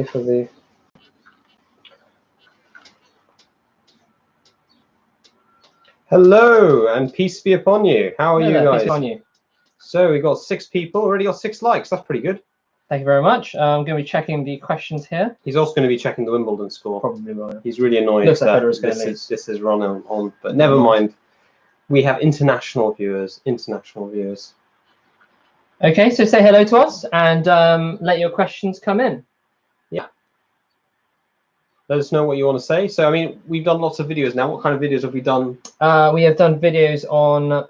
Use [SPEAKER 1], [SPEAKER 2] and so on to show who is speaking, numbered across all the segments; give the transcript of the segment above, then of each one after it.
[SPEAKER 1] for the hello and peace be upon you. How are you guys?
[SPEAKER 2] Peace upon you.
[SPEAKER 1] So we got 6 people, already got 6 likes. That's pretty good.
[SPEAKER 2] Thank you very much. I'm going to be checking the questions here.
[SPEAKER 1] He's also going to be checking the Wimbledon score.
[SPEAKER 2] Probably will.
[SPEAKER 1] He's really annoyed
[SPEAKER 2] Looks like
[SPEAKER 1] that this is run on, but never mind. We have international viewers.
[SPEAKER 2] Okay, so say hello to us and let your questions come in.
[SPEAKER 1] Yeah. Let us know what you want to say. So, I mean, we've done lots of videos now. What kind of videos have we done?
[SPEAKER 2] We have done videos on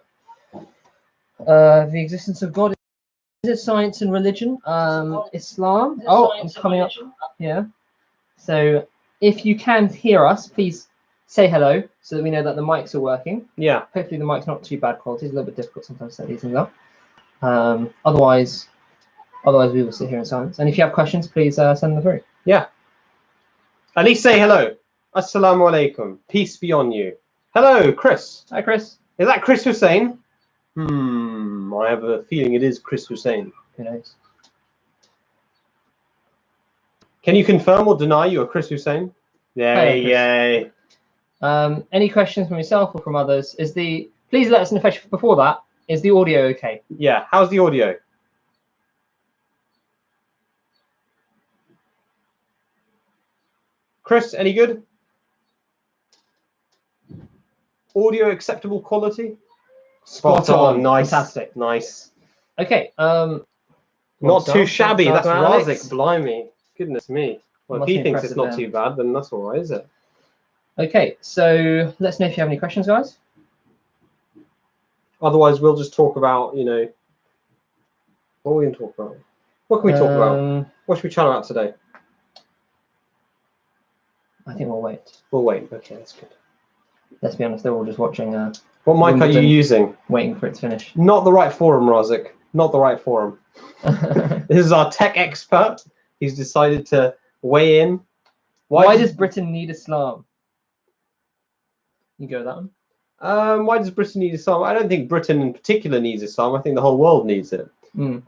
[SPEAKER 2] the existence of God. Is it science and religion? Islam? Oh, I'm coming up. Yeah. So if you can hear us, please say hello so that we know that the mics are working.
[SPEAKER 1] Yeah.
[SPEAKER 2] Hopefully the mic's not too bad quality. It's a little bit difficult sometimes to set these things up. Otherwise we will sit here in silence. And if you have questions, please send them through.
[SPEAKER 1] Yeah. At least say hello. Assalamu alaikum. Peace be on you. Hello, Chris.
[SPEAKER 2] Hi, Chris.
[SPEAKER 1] Is that Chris Hussein? I have a feeling it is Chris Hussein.
[SPEAKER 2] Who knows?
[SPEAKER 1] Can you confirm or deny you are Chris Hussein? Yay.
[SPEAKER 2] Any questions from yourself or from others? Please let us know before that. Is the audio okay?
[SPEAKER 1] Yeah. How's the audio? Chris, any good? Audio acceptable quality? Spot on. Nice.
[SPEAKER 2] Fantastic.
[SPEAKER 1] Nice.
[SPEAKER 2] Okay.
[SPEAKER 1] Not too shabby. That's
[SPEAKER 2] Alex.
[SPEAKER 1] Razik. Blimey. Goodness me. Well, if he thinks it's not too bad, then that's all right, is it?
[SPEAKER 2] Okay. So let's know if you have any questions, guys.
[SPEAKER 1] Otherwise, we'll just talk about, what are we going to talk about? What can we talk about? What should we chat about today?
[SPEAKER 2] I think we'll wait.
[SPEAKER 1] We'll wait. Okay, that's good.
[SPEAKER 2] Let's be honest, they're all just watching.
[SPEAKER 1] What mic are you using?
[SPEAKER 2] Waiting for it to finish.
[SPEAKER 1] Not the right forum, Razik. Not the right forum. This is our tech expert. He's decided to weigh in.
[SPEAKER 2] Why does Britain need Islam? You go with that one.
[SPEAKER 1] Why does Britain need Islam? I don't think Britain in particular needs Islam. I think the whole world needs it.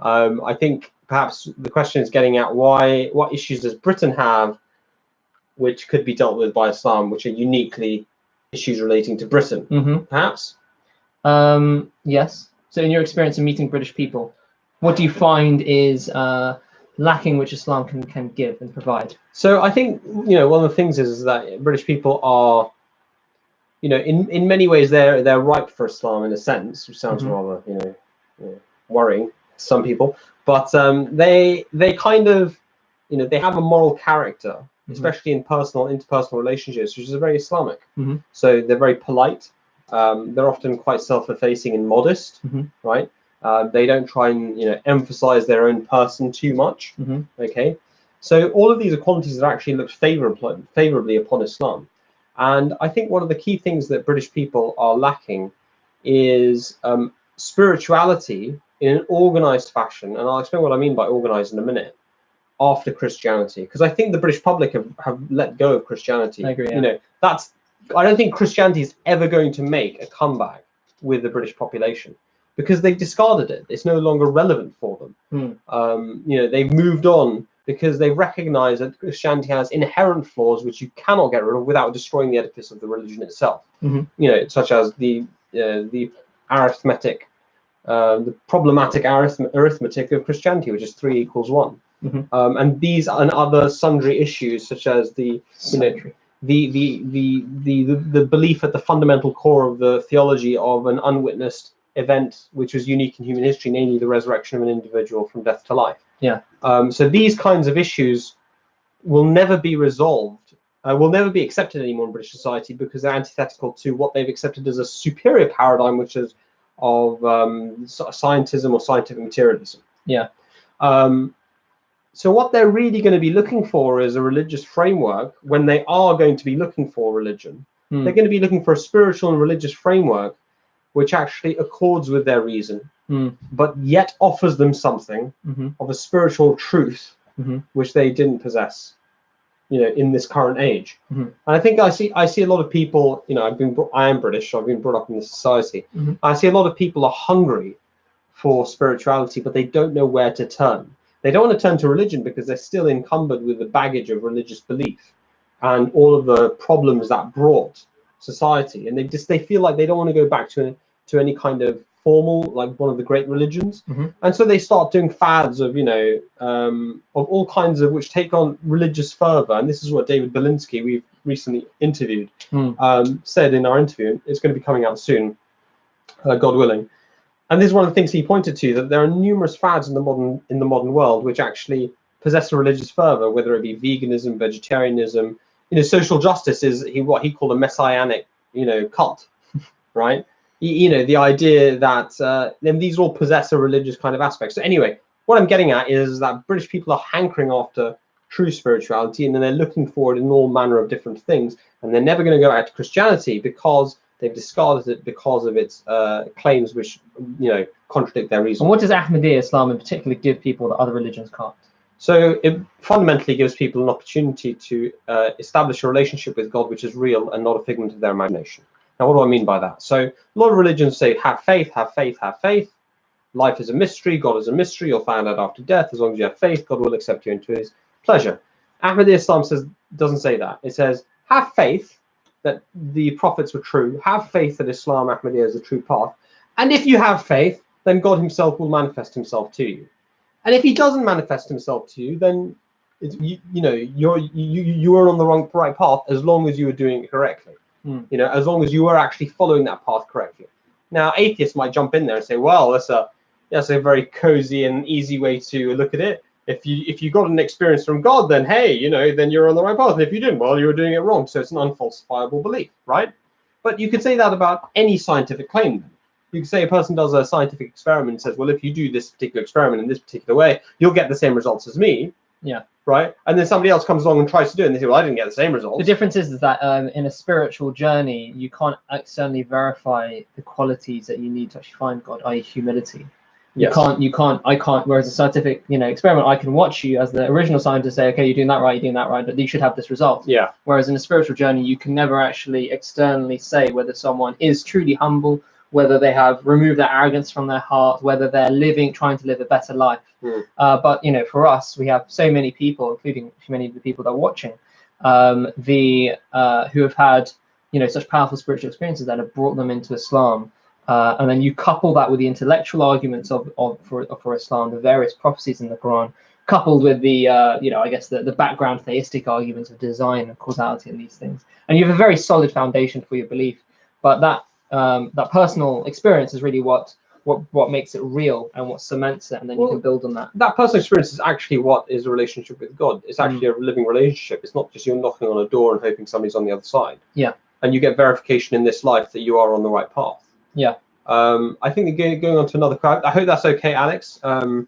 [SPEAKER 1] I think perhaps the question is getting at what issues does Britain have which could be dealt with by Islam, which are uniquely issues relating to Britain, perhaps?
[SPEAKER 2] Yes. So in your experience of meeting British people, what do you find is lacking which Islam can give and provide? So
[SPEAKER 1] I think, one of the things is that British people are, in many ways they're ripe for Islam in a sense, which sounds rather, worrying to some people. But they kind of, they have a moral character, especially in interpersonal relationships, which is very Islamic. So they're very polite. They're often quite self-effacing and modest, right? They don't try and emphasize their own person too much. Okay, so all of these are qualities that actually look favorably upon Islam. And I think one of the key things that British people are lacking is spirituality in an organized fashion. And I'll explain what I mean by organized in a minute. After Christianity, because I think the British public have let go of Christianity.
[SPEAKER 2] I agree. Yeah.
[SPEAKER 1] I don't think Christianity is ever going to make a comeback with the British population because they've discarded it. It's no longer relevant for them. They've moved on because they recognize that Christianity has inherent flaws which you cannot get rid of without destroying the edifice of the religion itself. Such as the arithmetic, the problematic arithmetic of Christianity, which is 3 = 1. And these and other sundry issues, such as the belief at the fundamental core of the theology of an unwitnessed event, which was unique in human history, namely the resurrection of an individual from death to life.
[SPEAKER 2] Yeah.
[SPEAKER 1] So these kinds of issues will never be resolved, will never be accepted anymore in British society because they're antithetical to what they've accepted as a superior paradigm, which is of scientism or scientific materialism.
[SPEAKER 2] Yeah.
[SPEAKER 1] So what they're really going to be looking for is a religious framework. When they are going to be looking for religion, they're going to be looking for a spiritual and religious framework which actually accords with their reason, but yet offers them something of a spiritual truth which they didn't possess, in this current age. And I think I see a lot of people, I am British, so I've been brought up in this society. I see a lot of people are hungry for spirituality, but they don't know where to turn. They don't want to turn to religion because they're still encumbered with the baggage of religious belief and all of the problems that brought society, and they feel like they don't want to go back to any kind of formal, like one of the great religions. And so they start doing fads of of all kinds of which take on religious fervor. And this is what David Belinsky, we've recently interviewed, said in our interview. It's going to be coming out soon, God willing. And this is one of the things he pointed to, that there are numerous fads in the modern world which actually possess a religious fervor, whether it be veganism, vegetarianism. Social justice is what he called a messianic, cult, right? The idea that then these all possess a religious kind of aspect. So anyway, what I'm getting at is that British people are hankering after true spirituality, and then they're looking for it in all manner of different things, and they're never going to go out to Christianity because they've discarded it because of its claims which contradict their reason.
[SPEAKER 2] And what does Ahmadiyya Islam in particular give people that other religions can't?
[SPEAKER 1] So it fundamentally gives people an opportunity to establish a relationship with God which is real and not a figment of their imagination. Now, what do I mean by that? So a lot of religions say, have faith, have faith, have faith. Life is a mystery, God is a mystery, you'll find out after death. As long as you have faith, God will accept you into his pleasure. Ahmadiyya Islam doesn't say that. It says, have faith that the prophets were true, have faith that Islam, Ahmadiyya is the true path. And if you have faith, then God himself will manifest himself to you. And if he doesn't manifest himself to you, then you are on the right path, as long as you are doing it correctly. As long as you are actually following that path correctly. Now, atheists might jump in there and say, well, that's a very cozy and easy way to look at it. If you got an experience from God, then hey, then you're on the right path. And if you didn't, well, you were doing it wrong. So it's an unfalsifiable belief, right? But you could say that about any scientific claim. You could say a person does a scientific experiment and says, well, if you do this particular experiment in this particular way, you'll get the same results as me. Yeah. Right. And then somebody else comes along and tries to do it, and they say, well, I didn't get the same results.
[SPEAKER 2] The difference is that in a spiritual journey, you can't externally verify the qualities that you need to actually find God, i.e. humility. I can't, whereas a scientific, experiment, I can watch you as the original scientist say, okay, you're doing that right, but you should have this result.
[SPEAKER 1] Yeah.
[SPEAKER 2] Whereas in a spiritual journey, you can never actually externally say whether someone is truly humble, whether they have removed their arrogance from their heart, whether they're trying to live a better life. But for us, we have so many people, including many of the people that are watching, who have had such powerful spiritual experiences that have brought them into Islam. And then you couple that with the intellectual arguments for Islam, the various prophecies in the Quran, coupled with the the background theistic arguments of design and causality and these things, and you have a very solid foundation for your belief. But that personal experience is really what makes it real and what cements it, and then you can build on that.
[SPEAKER 1] That personal experience is actually what is a relationship with God. It's actually a living relationship. It's not just you're knocking on a door and hoping somebody's on the other side.
[SPEAKER 2] Yeah.
[SPEAKER 1] And you get verification in this life that you are on the right path.
[SPEAKER 2] Yeah.
[SPEAKER 1] I think going on to another crowd. I hope that's okay, Alex.
[SPEAKER 2] And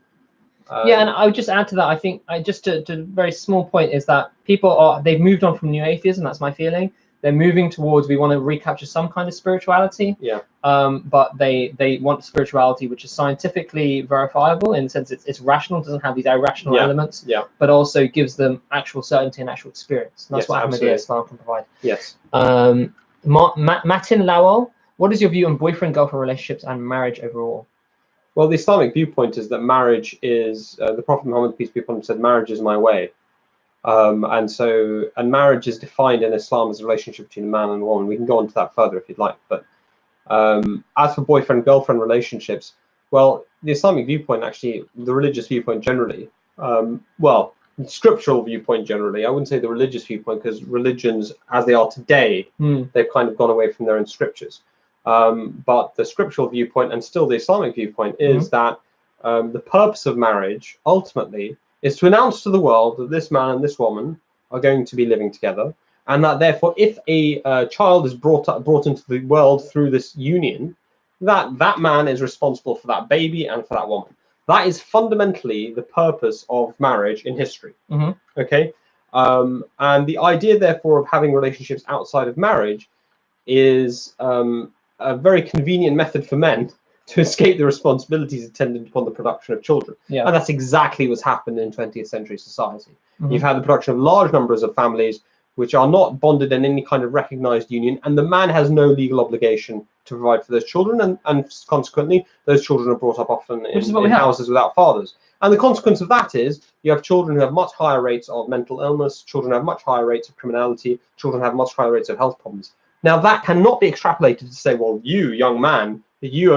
[SPEAKER 2] I would just add to that. I think just to a very small point is that they've moved on from new atheism. That's my feeling. They're moving towards, we want to recapture some kind of spirituality.
[SPEAKER 1] Yeah.
[SPEAKER 2] But they want spirituality which is scientifically verifiable, in the sense it's rational, doesn't have these irrational elements.
[SPEAKER 1] Yeah.
[SPEAKER 2] But also gives them actual certainty and actual experience. And that's what Ahmadiyya Islam can provide.
[SPEAKER 1] Yes.
[SPEAKER 2] Matin Lawal, what is your view on boyfriend-girlfriend relationships and marriage overall?
[SPEAKER 1] Well, the Islamic viewpoint is that marriage is, the Prophet Muhammad, peace be upon him, said, marriage is my way. And marriage is defined in Islam as a relationship between a man and a woman. We can go on to that further if you'd like. But as for boyfriend-girlfriend relationships, well, the Islamic viewpoint, actually, the religious viewpoint generally, the scriptural viewpoint generally, I wouldn't say the religious viewpoint, because religions as they are today, they've kind of gone away from their own scriptures. But the scriptural viewpoint, and still the Islamic viewpoint, is that the purpose of marriage ultimately is to announce to the world that this man and this woman are going to be living together, and that therefore if a child is brought into the world through this union, that man is responsible for that baby and for that woman. That is fundamentally the purpose of marriage in history. Okay. And the idea therefore of having relationships outside of marriage is a very convenient method for men to escape the responsibilities attendant upon the production of children.
[SPEAKER 2] Yeah.
[SPEAKER 1] And that's exactly what's happened in 20th century society. You've had the production of large numbers of families which are not bonded in any kind of recognized union, and the man has no legal obligation to provide for those children, and consequently those children are brought up often in houses without fathers. And the consequence of that is you have children who have much higher rates of mental illness, children have much higher rates of criminality, children have much higher rates of health problems. Now that cannot be extrapolated to say, well, you, young man, you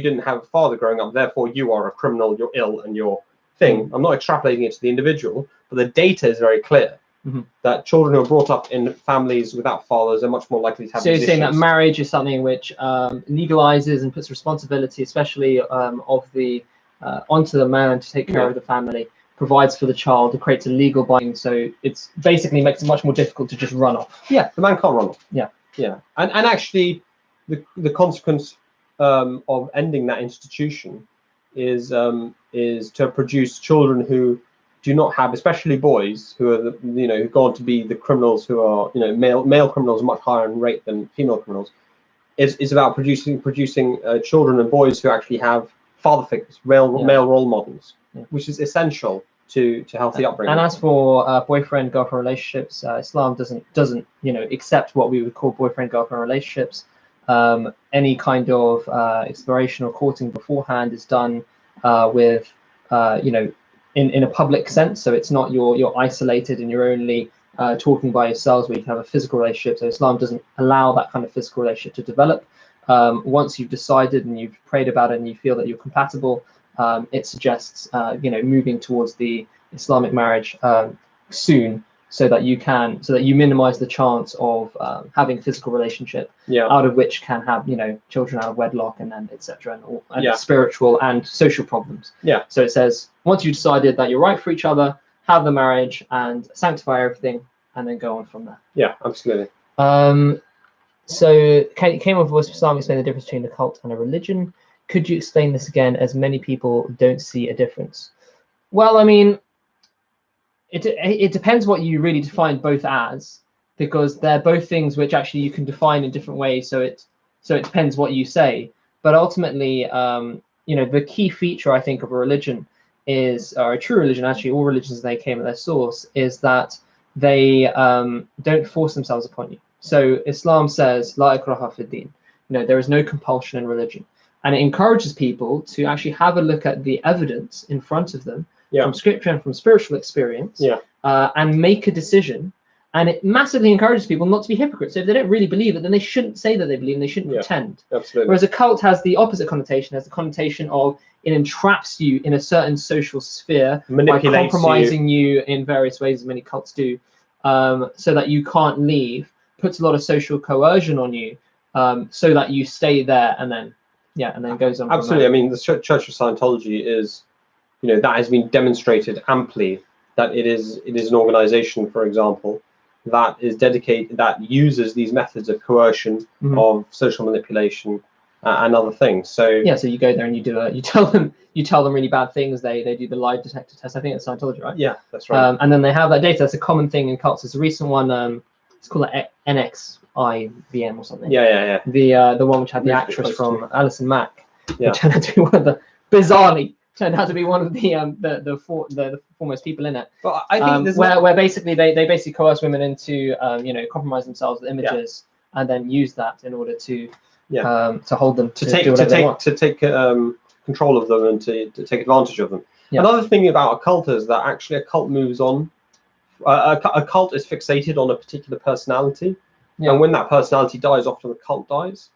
[SPEAKER 1] didn't have a father growing up, therefore you are a criminal, you're ill, and you're thing. I'm not extrapolating it to the individual, but the data is very clear that children who are brought up in families without fathers are much more likely to have. So
[SPEAKER 2] you're saying that marriage is something which legalizes and puts responsibility, especially of the onto the man to take care of the family, provides for the child, it creates a legal binding, so it's basically makes it much more difficult to just run off.
[SPEAKER 1] Yeah, the man can't run off.
[SPEAKER 2] Yeah.
[SPEAKER 1] And actually the consequence of ending that institution is to produce children who do not have, especially boys who are who go on to be the criminals, who are male criminals much higher in rate than female criminals. Is about producing children and boys who actually have father figures, male role models, which is essential to healthy upbringing.
[SPEAKER 2] And as for boyfriend girlfriend relationships, Islam doesn't accept what we would call boyfriend girlfriend relationships. Any kind of exploration or courting beforehand is done with in a public sense, so it's not you're isolated and you're only talking by yourselves where you can have a physical relationship. So Islam doesn't allow that kind of physical relationship to develop. Once you've decided and you've prayed about it and you feel that you're compatible, it suggests moving towards the Islamic marriage soon, so that you minimize the chance of having physical relationship, out of which can have children out of wedlock and then etc. and spiritual and social problems. So it says once you decided that you're right for each other, have the marriage and sanctify everything, and then go on from there.
[SPEAKER 1] Yeah, absolutely.
[SPEAKER 2] So came on Voice of Islam, explain the difference between a cult and a religion. Could you explain this again, as many people don't see a difference? Well, I mean, it depends what you really define both as, because they're both things which actually you can define in different ways. So it depends what you say. But ultimately, the key feature, I think, of a religion or a true religion, actually all religions, they came at their source, is that they don't force themselves upon you. So Islam says, La ikraha fid din. There is no compulsion in religion. And it encourages people to actually have a look at the evidence in front of them from scripture and from spiritual experience, and make a decision. And it massively encourages people not to be hypocrites. So if they don't really believe it, then they shouldn't say that they believe, and they shouldn't pretend.
[SPEAKER 1] Absolutely.
[SPEAKER 2] Whereas a cult has the opposite connotation, has the connotation of it entraps you in a certain social sphere by compromising you in various ways, as many cults do, so that you can't leave, puts a lot of social coercion on you, so that you stay there, and then goes on.
[SPEAKER 1] Absolutely. I mean, the Church of Scientology is, that has been demonstrated amply, that it is an organization, for example, that is dedicated, that uses these methods of coercion, of social manipulation, and other things. So
[SPEAKER 2] so you go there and you tell them really bad things. They do the lie detector test. I think it's Scientology, right?
[SPEAKER 1] Yeah, that's right.
[SPEAKER 2] And then they have that data. That's a common thing in cults. It's a recent one. It's called NXIVM or something.
[SPEAKER 1] Yeah.
[SPEAKER 2] The one which had the actress from Alison Mack. Which turned out to be one of the the foremost people in it.
[SPEAKER 1] But I think
[SPEAKER 2] where basically they coerce women into compromise themselves with images, and then use that in order to hold them to
[SPEAKER 1] take control of them and to take advantage of them. Another thing about a cult is that actually a cult moves on. A cult is fixated on a particular personality, and when that personality dies, often the cult dies.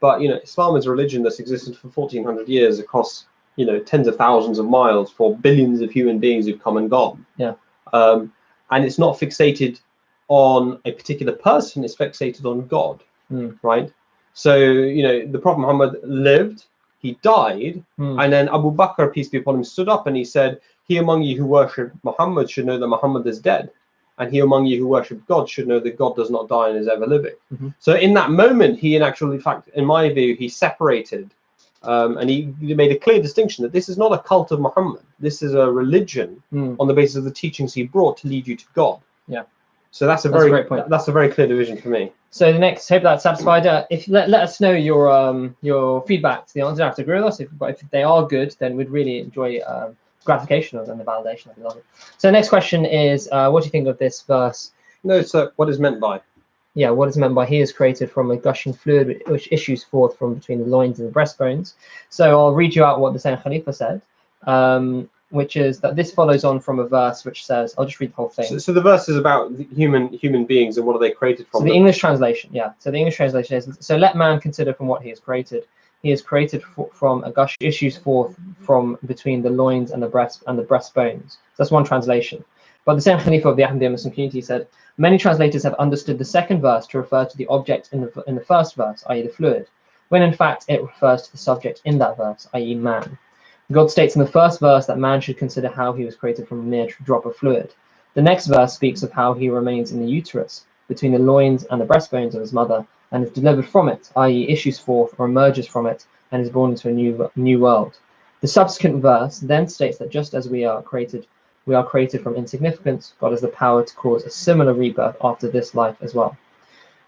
[SPEAKER 1] But Islam is a religion that's existed for 1400 years across tens of thousands of miles for billions of human beings who've come and gone. And it's not fixated on a particular person; it's fixated on God, right? So the Prophet Muhammad lived, he died, and then Abu Bakr, peace be upon him, stood up and he said, "He among you who worship Muhammad should know that Muhammad is dead, and he among you who worship God should know that God does not die and is ever living." So in that moment, he in fact, in my view, he separated, and he made a clear distinction that this is not a cult of Muhammad. This is a religion on the basis of the teachings he brought to lead you to God. So that's a very great point. That's a very clear division for me.
[SPEAKER 2] So the next, hope that's satisfied. If let us know your feedback to the answer. You don't have to agree with us, but if they are good, then we'd really enjoy gratification of them, the validation of it. So the next question is, what do you think of this verse?
[SPEAKER 1] No, so what is meant by?
[SPEAKER 2] What is meant by he is created from a gushing fluid which issues forth from between the loins and the breastbones. So I'll read you out what the Sayyid Khalifa said. which is that this follows on from a verse which says, I'll just read the whole thing.
[SPEAKER 1] So the verse is about the human beings and what are they created from.
[SPEAKER 2] So the English translation, yeah. So the English translation is, so let man consider from what he has created. He is created from a gush issues forth from between the loins and the breastbones. So that's one translation. But the same Khalifa of the Ahmadiyya Muslim community said, many translators have understood the second verse to refer to the object in the first verse, i.e. the fluid, when in fact it refers to the subject in that verse, i.e. man. God states in the first verse that man should consider how he was created from a mere drop of fluid. The next verse speaks of how he remains in the uterus, between the loins and the breastbones of his mother, and is delivered from it, i.e. issues forth or emerges from it, and is born into a new world. The subsequent verse then states that just as we are created from insignificance, God has the power to cause a similar rebirth after this life as well.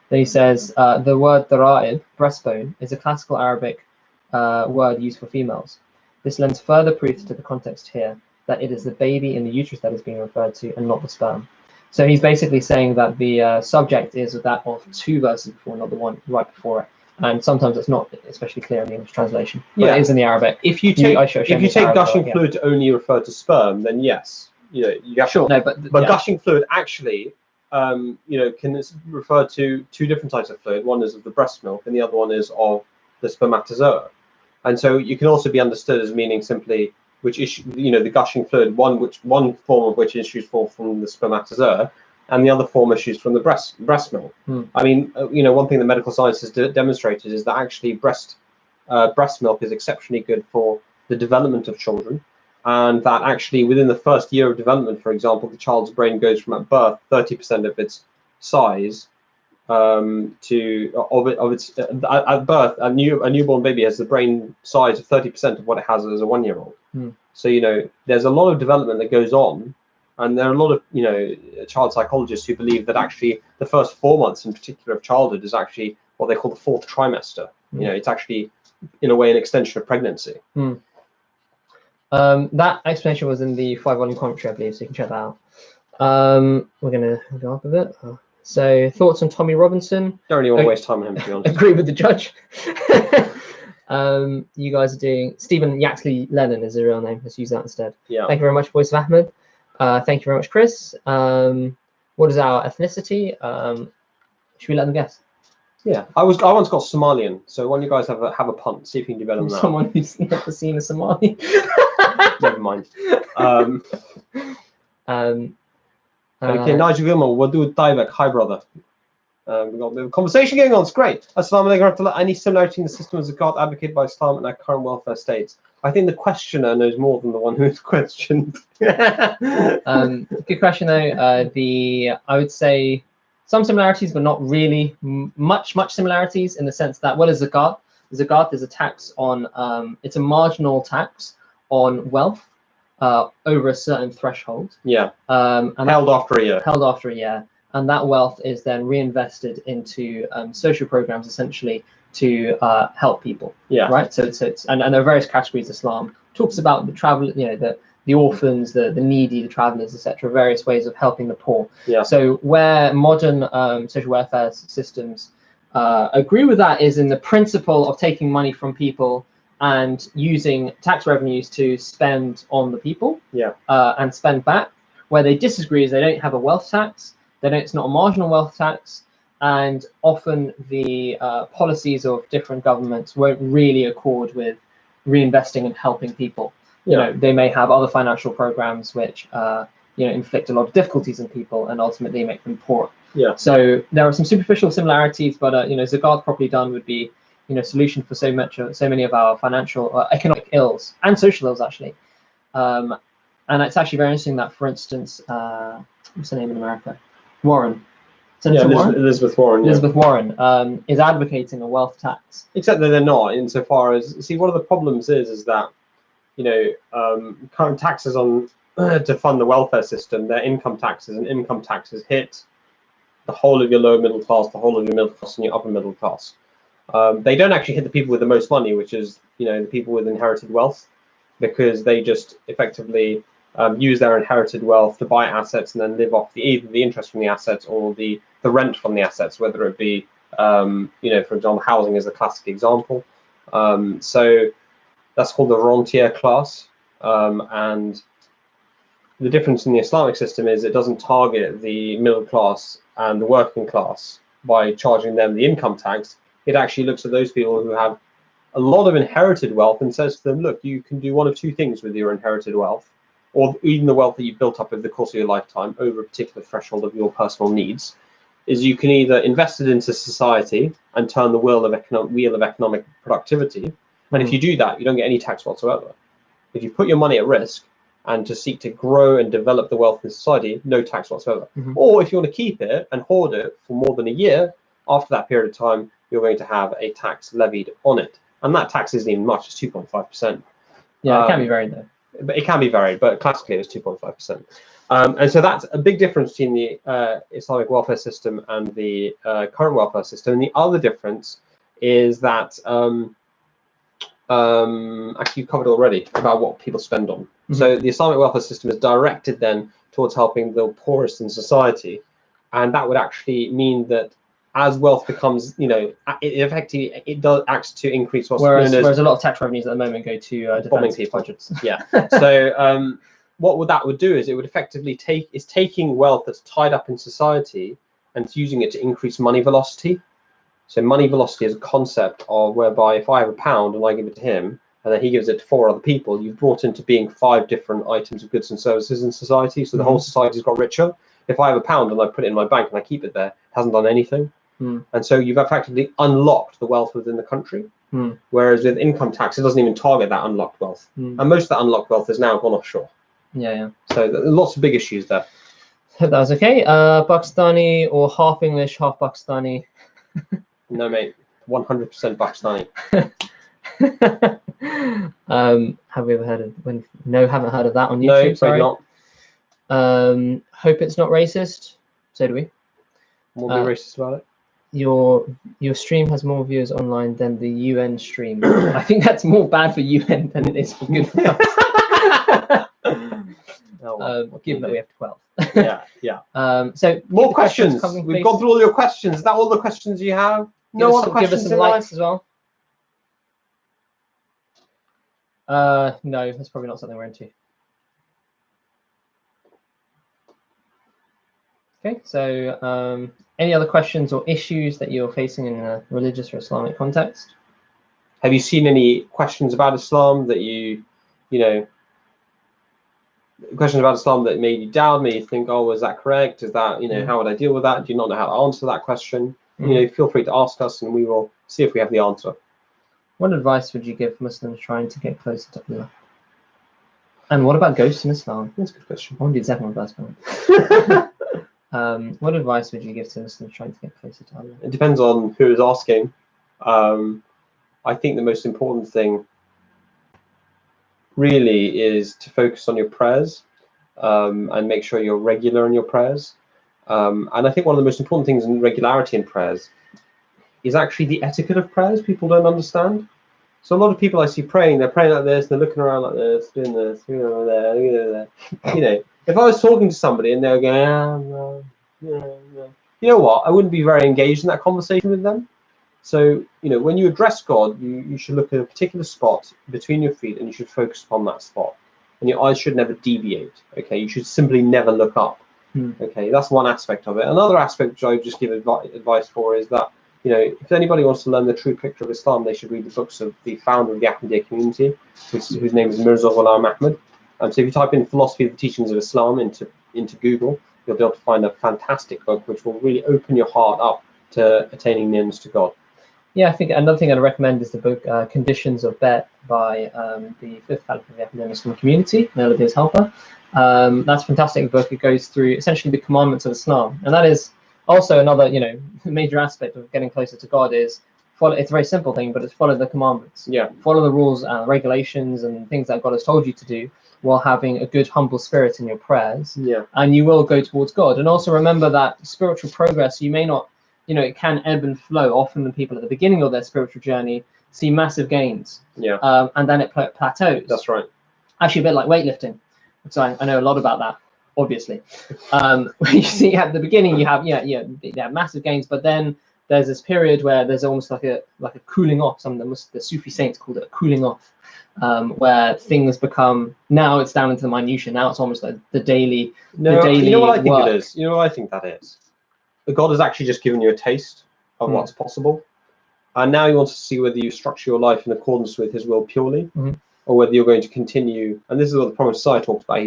[SPEAKER 2] Then he says, the word dara'ib, breastbone, is a classical Arabic word used for females. This lends further proof to the context here that it is the baby in the uterus that is being referred to and not the sperm. So he's basically saying that the subject is that of two verses before, not the one right before it. And sometimes it's not especially clear in the English translation, but it is in the Arabic.
[SPEAKER 1] If you take gushing fluid to only refer to sperm, then yes, you have
[SPEAKER 2] sure. No, but
[SPEAKER 1] gushing fluid actually, can refer to two different types of fluid. One is of the breast milk, and the other one is of the spermatozoa. And so you can also be understood as meaning simply which issue, the gushing fluid, one form of which issues forth from the spermatozoa, and the other form issues from the breast milk. I mean, one thing that medical science has demonstrated is that actually breast milk is exceptionally good for the development of children, and that actually within the first year of development, for example, the child's brain goes from at birth 30% of its size at birth. A newborn baby has the brain size of 30% of what it has as a 1-year-old. So there's a lot of development that goes on. And there are a lot of, child psychologists who believe that actually the first 4 months in particular of childhood is actually what they call the fourth trimester. It's actually, in a way, an extension of pregnancy.
[SPEAKER 2] That explanation was in the 5-volume commentary, I believe, so you can check that out. We're going to go up a bit. So, thoughts on Tommy Robinson?
[SPEAKER 1] Don't really want to waste time on him, to be honest.
[SPEAKER 2] Agree with the judge. You guys are doing... Stephen Yaxley Lennon is the real name. Let's use that instead.
[SPEAKER 1] Yeah.
[SPEAKER 2] Thank you very much, Voice of Ahmed. Thank you very much, Chris. What is our ethnicity? Should we let them guess?
[SPEAKER 1] Yeah, I once got Somalian. So why don't you guys have a punt? See if you can do better than that.
[SPEAKER 2] Someone who's never seen a Somali.
[SPEAKER 1] Never mind. Okay, Nigel Gilmore, Wadud Taibek. Hi, brother. We've got a bit of conversation going on. It's great. Assalamu alaikum. Any similarity in the system of zakat advocated by Islam and our current welfare states? I think the questioner knows more than the one who's questioned.
[SPEAKER 2] Good question, though. I would say some similarities, but not really much similarities in the sense that what is zakat? Zakat is a tax on, it's a marginal tax on wealth over a certain threshold.
[SPEAKER 1] Yeah. And held after a year.
[SPEAKER 2] Held after a year. And that wealth is then reinvested into social programs, essentially, to help people.
[SPEAKER 1] Yeah.
[SPEAKER 2] Right. So and there are various categories. Islam talks about the travel, the orphans, the needy, the travelers, etc. Various ways of helping the poor.
[SPEAKER 1] Yeah.
[SPEAKER 2] So where modern social welfare systems agree with that is in the principle of taking money from people and using tax revenues to spend on the people.
[SPEAKER 1] Yeah.
[SPEAKER 2] And spend back. Where they disagree is they don't have a wealth tax. It's not a marginal wealth tax, and often the policies of different governments won't really accord with reinvesting and helping people. They may have other financial programs which inflict a lot of difficulties on people and ultimately make them poor.
[SPEAKER 1] Yeah.
[SPEAKER 2] So there are some superficial similarities, but zakat properly done would be solution for so many of our financial economic ills and social ills actually. And it's actually very interesting that, for instance, what's the name in America? Warren. Elizabeth Warren.
[SPEAKER 1] Yeah.
[SPEAKER 2] Elizabeth Warren is advocating a wealth tax.
[SPEAKER 1] Except that they're not, insofar as one of the problems is that current taxes on to fund the welfare system, their income taxes, and income taxes hit the whole of your lower middle class, the whole of your middle class, and your upper middle class. They don't actually hit the people with the most money, which is the people with inherited wealth, because they just effectively use their inherited wealth to buy assets and then live off either the interest from the assets or the rent from the assets, whether it be, for example, housing is a classic example. So that's called the rentier class. And the difference in the Islamic system is it doesn't target the middle class and the working class by charging them the income tax. It actually looks at those people who have a lot of inherited wealth and says to them, look, you can do one of two things with your inherited wealth, or even the wealth that you've built up over the course of your lifetime over a particular threshold of your personal needs, is you can either invest it into society and turn the wheel of economic productivity. And if you do that, you don't get any tax whatsoever. If you put your money at risk and to seek to grow and develop the wealth in society, no tax whatsoever. Or if you want to keep it and hoard it for more than a year, after that period of time, you're going to have a tax levied on it. And that tax isn't even much, it's 2.5%.
[SPEAKER 2] Yeah, it can be varied though.
[SPEAKER 1] But it can be varied, but classically it's 2.5%. And so that's a big difference between the Islamic welfare system and the current welfare system. And the other difference is that actually you covered already about what people spend on. So the Islamic welfare system is directed then towards helping the poorest in society, and that would actually mean that as wealth becomes, it effectively does acts to increase what's
[SPEAKER 2] whereas
[SPEAKER 1] known as
[SPEAKER 2] a lot of tax revenues at the moment go to defense budgets.
[SPEAKER 1] Yeah. So what that would do is it would effectively taking wealth that's tied up in society and using it to increase money velocity. So money velocity is a concept of whereby if I have £1 and I give it to him and then he gives it to 4 other people, you've brought into being 5 different items of goods and services in society. So the whole society's got richer. If I have £1 and I put it in my bank and I keep it there, it hasn't done anything. And so you've effectively unlocked the wealth within the country. Whereas with income tax, it doesn't even target that unlocked wealth. And most of that unlocked wealth has now gone offshore.
[SPEAKER 2] Yeah.
[SPEAKER 1] So lots of big issues there.
[SPEAKER 2] Hope that was okay. Pakistani or half English, half Pakistani?
[SPEAKER 1] No, mate. 100% Pakistani.
[SPEAKER 2] Have we ever heard of No, haven't heard of that on YouTube.
[SPEAKER 1] No,
[SPEAKER 2] sorry.
[SPEAKER 1] not.
[SPEAKER 2] Hope it's not racist. So do we.
[SPEAKER 1] We'll be racist about it.
[SPEAKER 2] Your stream has more viewers online than the UN stream. I think that's more bad for UN than it is for good for us. Given that we have 12.
[SPEAKER 1] Yeah.
[SPEAKER 2] So
[SPEAKER 1] more questions. We've gone through all your questions. Is that all the questions you have? No other questions.
[SPEAKER 2] Give us some likes as well. No, that's probably not something we're into. Okay, so any other questions or issues that you're facing in a religious or Islamic context?
[SPEAKER 1] Have you seen any questions about Islam that questions about Islam that made you doubt, made you think, oh, is that correct? Is that, how would I deal with that? Do you not know how to answer that question? Feel free to ask us and we will see if we have the answer.
[SPEAKER 2] What advice would you give Muslims trying to get closer to Allah? And what about ghosts in Islam?
[SPEAKER 1] That's a good question.
[SPEAKER 2] I want to do the second one first. What advice would you give to Muslims trying to get closer to Allah?
[SPEAKER 1] It depends on who is asking. I think the most important thing really is to focus on your prayers and make sure you're regular in your prayers. And I think one of the most important things in regularity in prayers is actually the etiquette of prayers. People don't understand. So a lot of people I see praying, they're praying like this, they're looking around like this, doing this, over there. If I was talking to somebody and they were going, you know what? I wouldn't be very engaged in that conversation with them. So, when you address God, you should look at a particular spot between your feet and you should focus upon that spot. And your eyes should never deviate. Okay, you should simply never look up. Okay, that's one aspect of it. Another aspect which I would just give advice for is that, if anybody wants to learn the true picture of Islam, they should read the books of the founder of the Ahmadiyya community, whose name is Mirza Ghulam Ahmad. So if you type in philosophy of the teachings of Islam into Google, you'll be able to find a fantastic book which will really open your heart up to attaining nearness to God.
[SPEAKER 2] Yeah, I think another thing I'd recommend is the book Conditions of Bet by the fifth Caliphate of the Ahmadiyya Muslim community, Melodia's helper. That's a fantastic book. It goes through essentially the commandments of Islam, and that is also another, major aspect of getting closer to God is follow. It's a very simple thing, but it's follow the commandments.
[SPEAKER 1] Yeah.
[SPEAKER 2] Follow the rules, regulations, and things that God has told you to do, while having a good, humble spirit in your prayers.
[SPEAKER 1] Yeah.
[SPEAKER 2] And you will go towards God. And also remember that spiritual progress, you may not, it can ebb and flow. Often the people at the beginning of their spiritual journey see massive gains.
[SPEAKER 1] Yeah.
[SPEAKER 2] And then it plateaus.
[SPEAKER 1] That's right.
[SPEAKER 2] Actually, a bit like weightlifting. So I know a lot about that, obviously. You see at the beginning, you have massive gains, but then there's this period where there's almost like a cooling off. Some of the Sufi saints called it a cooling off, where things become, now it's down into the minutiae. Now it's almost like the daily.
[SPEAKER 1] No,
[SPEAKER 2] the daily
[SPEAKER 1] you know what I think
[SPEAKER 2] work.
[SPEAKER 1] it is. You know what I think that is. That God has actually just given you a taste of what's possible, and now He wants to see whether you structure your life in accordance with His will purely, or whether you're going to continue. And this is what the Prophet talked about.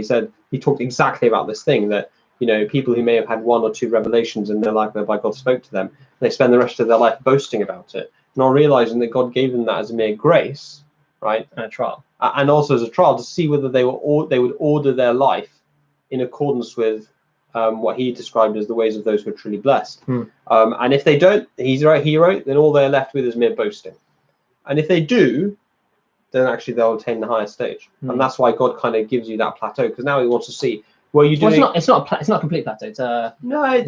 [SPEAKER 1] He talked exactly about this thing that, you know, people who may have had 1 or 2 revelations in their life whereby God spoke to them, they spend the rest of their life boasting about it, not realizing that God gave them that as a mere grace, right,
[SPEAKER 2] and a trial,
[SPEAKER 1] and also as a trial to see whether they would order their life in accordance with what He described as the ways of those who are truly blessed. And if they don't, he wrote, then all they're left with is mere boasting. And if they do, then actually they'll attain the higher stage. And that's why God kind of gives you that plateau, because now He wants to see, well, you doing.
[SPEAKER 2] It's not a complete plateau. It's
[SPEAKER 1] no,